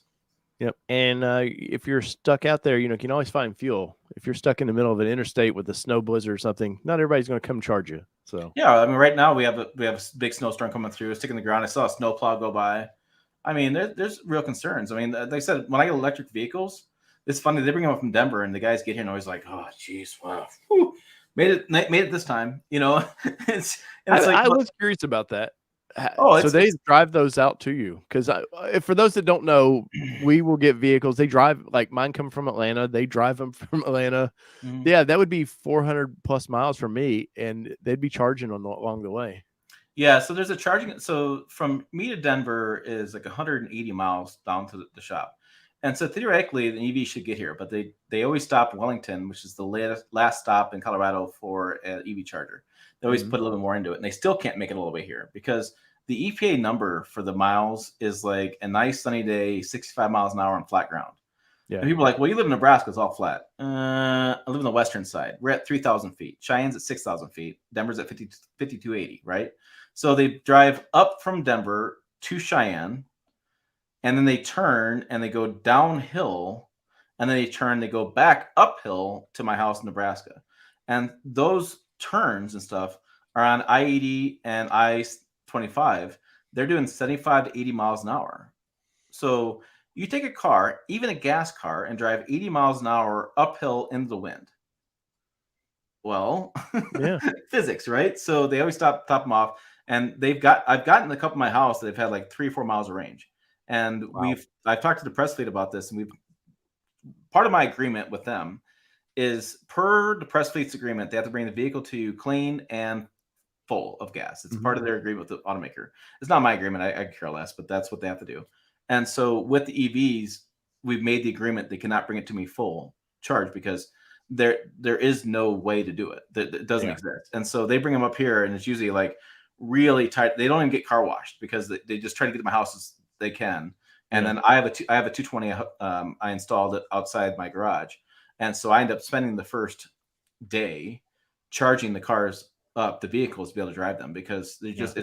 Yep. And if you're stuck out there, you can always find fuel. If you're stuck in the middle of an interstate with a snow blizzard or something, not everybody's going to come charge you. So yeah, I mean, right now we have a big snowstorm coming through. It's sticking the ground. I saw a snowplow go by. I mean, there's real concerns. I mean, like I said, when I get electric vehicles, it's funny. They bring them up from Denver, and the guys get here and always like, "Oh, geez, wow, made it this time." It's like, I was curious about that. So they drive those out to you, because for those that don't know, we will get vehicles. They drive, like mine come from Atlanta. They drive them from Atlanta. Mm-hmm. Yeah, that would be 400 plus miles for me, and they'd be charging along the way. Yeah, so there's a charging. So from me to Denver is like 180 miles down to the shop, and so theoretically the EV should get here, but they always stop in Wellington, which is the last stop in Colorado for an EV charger. They always put a little bit more into it, and they still can't make it all the way here because the EPA number for the miles is like a nice sunny day, 65 miles an hour on flat ground. Yeah. And people are like, well, you live in Nebraska, it's all flat. I live on the western side. We're at 3,000 feet. Cheyenne's at 6,000 feet. Denver's at 5,280, right? So they drive up from Denver to Cheyenne, and then they turn and they go downhill, and then they go back uphill to my house in Nebraska. And those turns and stuff are on I-80 and I-25. They're doing 75 to 80 miles an hour. So you take a car, even a gas car, and drive 80 miles an hour uphill into the wind. Well, Yeah. physics, right? So they always top them off, and I've gotten a couple in my house that have had like 3 or 4 miles of range, and Wow. I've talked to the press fleet about this, and part of my agreement with them is per the press fleet's agreement, they have to bring the vehicle to you clean and full of gas. It's part of their agreement with the automaker. It's not my agreement. I care less, but that's what they have to do. And so with the EVs, we've made the agreement they cannot bring it to me full charge because there is no way to do it. That doesn't exist. And so they bring them up here, and it's usually like really tight. They don't even get car washed because they just try to get to my house as they can. And then I have a 220 I installed it outside my garage. And so I end up spending the first day charging the cars up, the vehicles, to be able to drive them because they just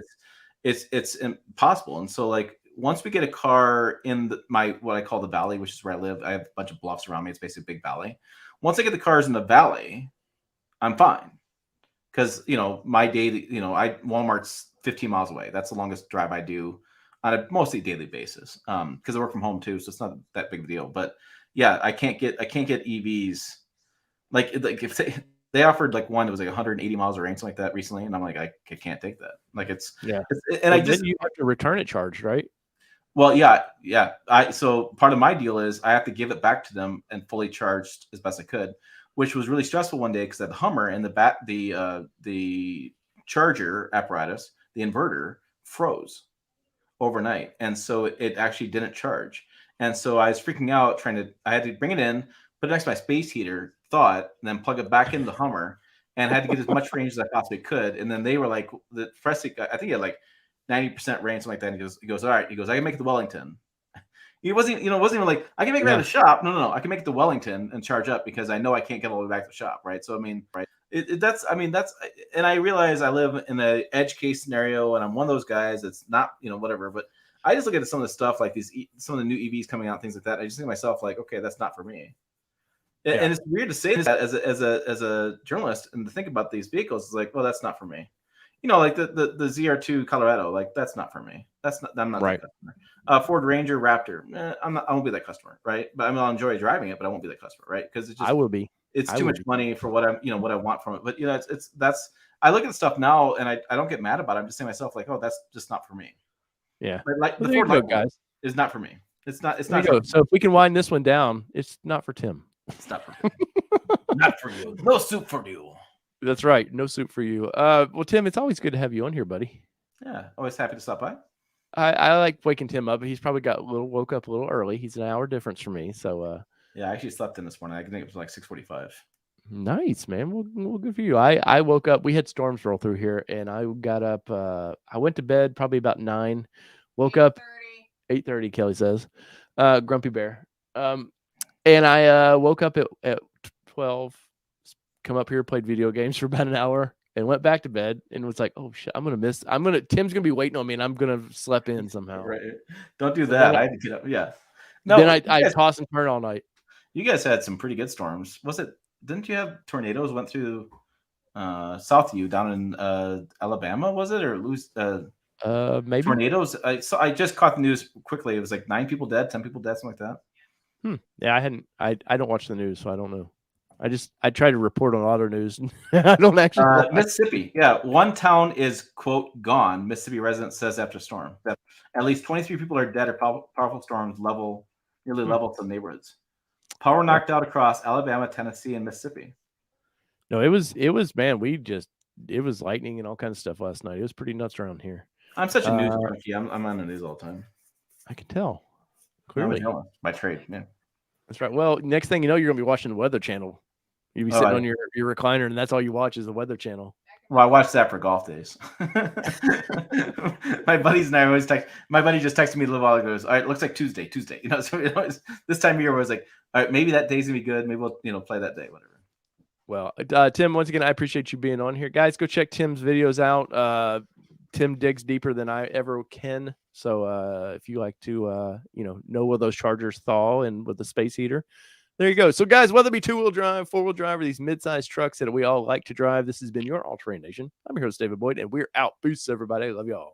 it's impossible. And so like once we get a car in my what I call the valley, which is where I live, I have a bunch of bluffs around me. It's basically a big valley. Once I get the cars in the valley, I'm fine because my daily Walmart's 15 miles away. That's the longest drive I do on a mostly daily basis because I work from home too, so it's not that big of a deal. But yeah, I can't get EVs like if they offered like one that was like 180 miles of range, something like that recently, and I'm like I can't take that. Like it's and I just you have to return it charged, right? Well, yeah. So part of my deal is I have to give it back to them and fully charged as best I could, which was really stressful one day because the Hummer and the charger apparatus, the inverter froze overnight, and so it actually didn't charge. And so I was freaking out I had to bring it in, put it next to my space heater, and then plug it back in the Hummer, and had to get as much range as I possibly could. And then they were like, the Fresic, I think he had like 90% range, something like that. And he goes, all right. He goes, I can make it to Wellington. He wasn't even like, I can make it to the shop. No. I can make it to Wellington and charge up because I know I can't get all the way back to the shop. Right. So, I mean, right. And I realize I live in an edge case scenario and I'm one of those guys that's not, whatever, but I just look at some of the stuff like some of the new EVs coming out, things like that. I just think to myself like, okay, that's not for me. Yeah. And it's weird to say that as a journalist and to think about these vehicles is like, well, that's not for me. Like the ZR2 Colorado, like that's not for me. I'm not right. That customer. Ford Ranger Raptor, I won't be that customer, right? But I'll enjoy driving it, but I won't be that customer, right? Because I will be. It's too much money for what what I want from it. But that's I look at stuff now and I don't get mad about it. I'm just saying to myself like, oh, that's just not for me. Yeah. But like the Ford guys is not for me. It's not. So if we can wind this one down, it's not for Tim. It's not for me. Not for you. No soup for you. That's right. No soup for you. Well, Tim, it's always good to have you on here, buddy. Yeah, always happy to stop by. I like waking Tim up. He's probably woke up a little early. He's an hour difference from me. So yeah, I actually slept in this morning. I think it was like 6:45. Nice, man. Well, good for you. I woke up. We had storms roll through here, and I got up. I went to bed probably about 9. Woke up 8:30. Kelly says, Grumpy Bear. And I woke up at 12. Come up here, played video games for about an hour, and went back to bed. And was like, oh shit, Tim's gonna be waiting on me, and I'm gonna sleep in somehow. Right. Don't do that. I had to get up. Yeah. No. Then I toss and turn all night. You guys had some pretty good storms. Didn't you have tornadoes went through south of you down in Alabama? Was it or maybe tornadoes? I just caught the news quickly. It was like 9 people dead, 10 people dead, something like that. Yeah, I don't watch the news, so I don't know. I try to report on auto news. I don't actually. Mississippi, yeah, one town is quote gone. Mississippi resident says after storm that at least 23 people are dead. Or powerful storms nearly level some neighborhoods. Power knocked out across Alabama, Tennessee, and Mississippi. No, it was man. It was lightning and all kinds of stuff last night. It was pretty nuts around here. I'm such a news junkie. I'm on the news all the time. I can tell clearly by trade. Yeah, that's right. Well, next thing you know, you're gonna be watching the Weather Channel. You'll be sitting on your recliner, and that's all you watch is the Weather Channel. Well, I watch that for golf days. My buddies and I always text. My buddy just texted me a little while ago. Goes, all right, it looks like Tuesday. So this time of year, I was like, all right, maybe that day's gonna be good. Maybe we'll play that day, whatever. Well, Tim, once again, I appreciate you being on here, guys. Go check Tim's videos out. Tim digs deeper than I ever can. So if you like to, know where those chargers thaw and with the space heater. There you go. So, guys, whether it be 2-wheel drive, 4-wheel drive, or these mid-sized trucks that we all like to drive, this has been your All Terrain Nation. I'm your host, David Boyd, and we're out. Peace, everybody. Love y'all.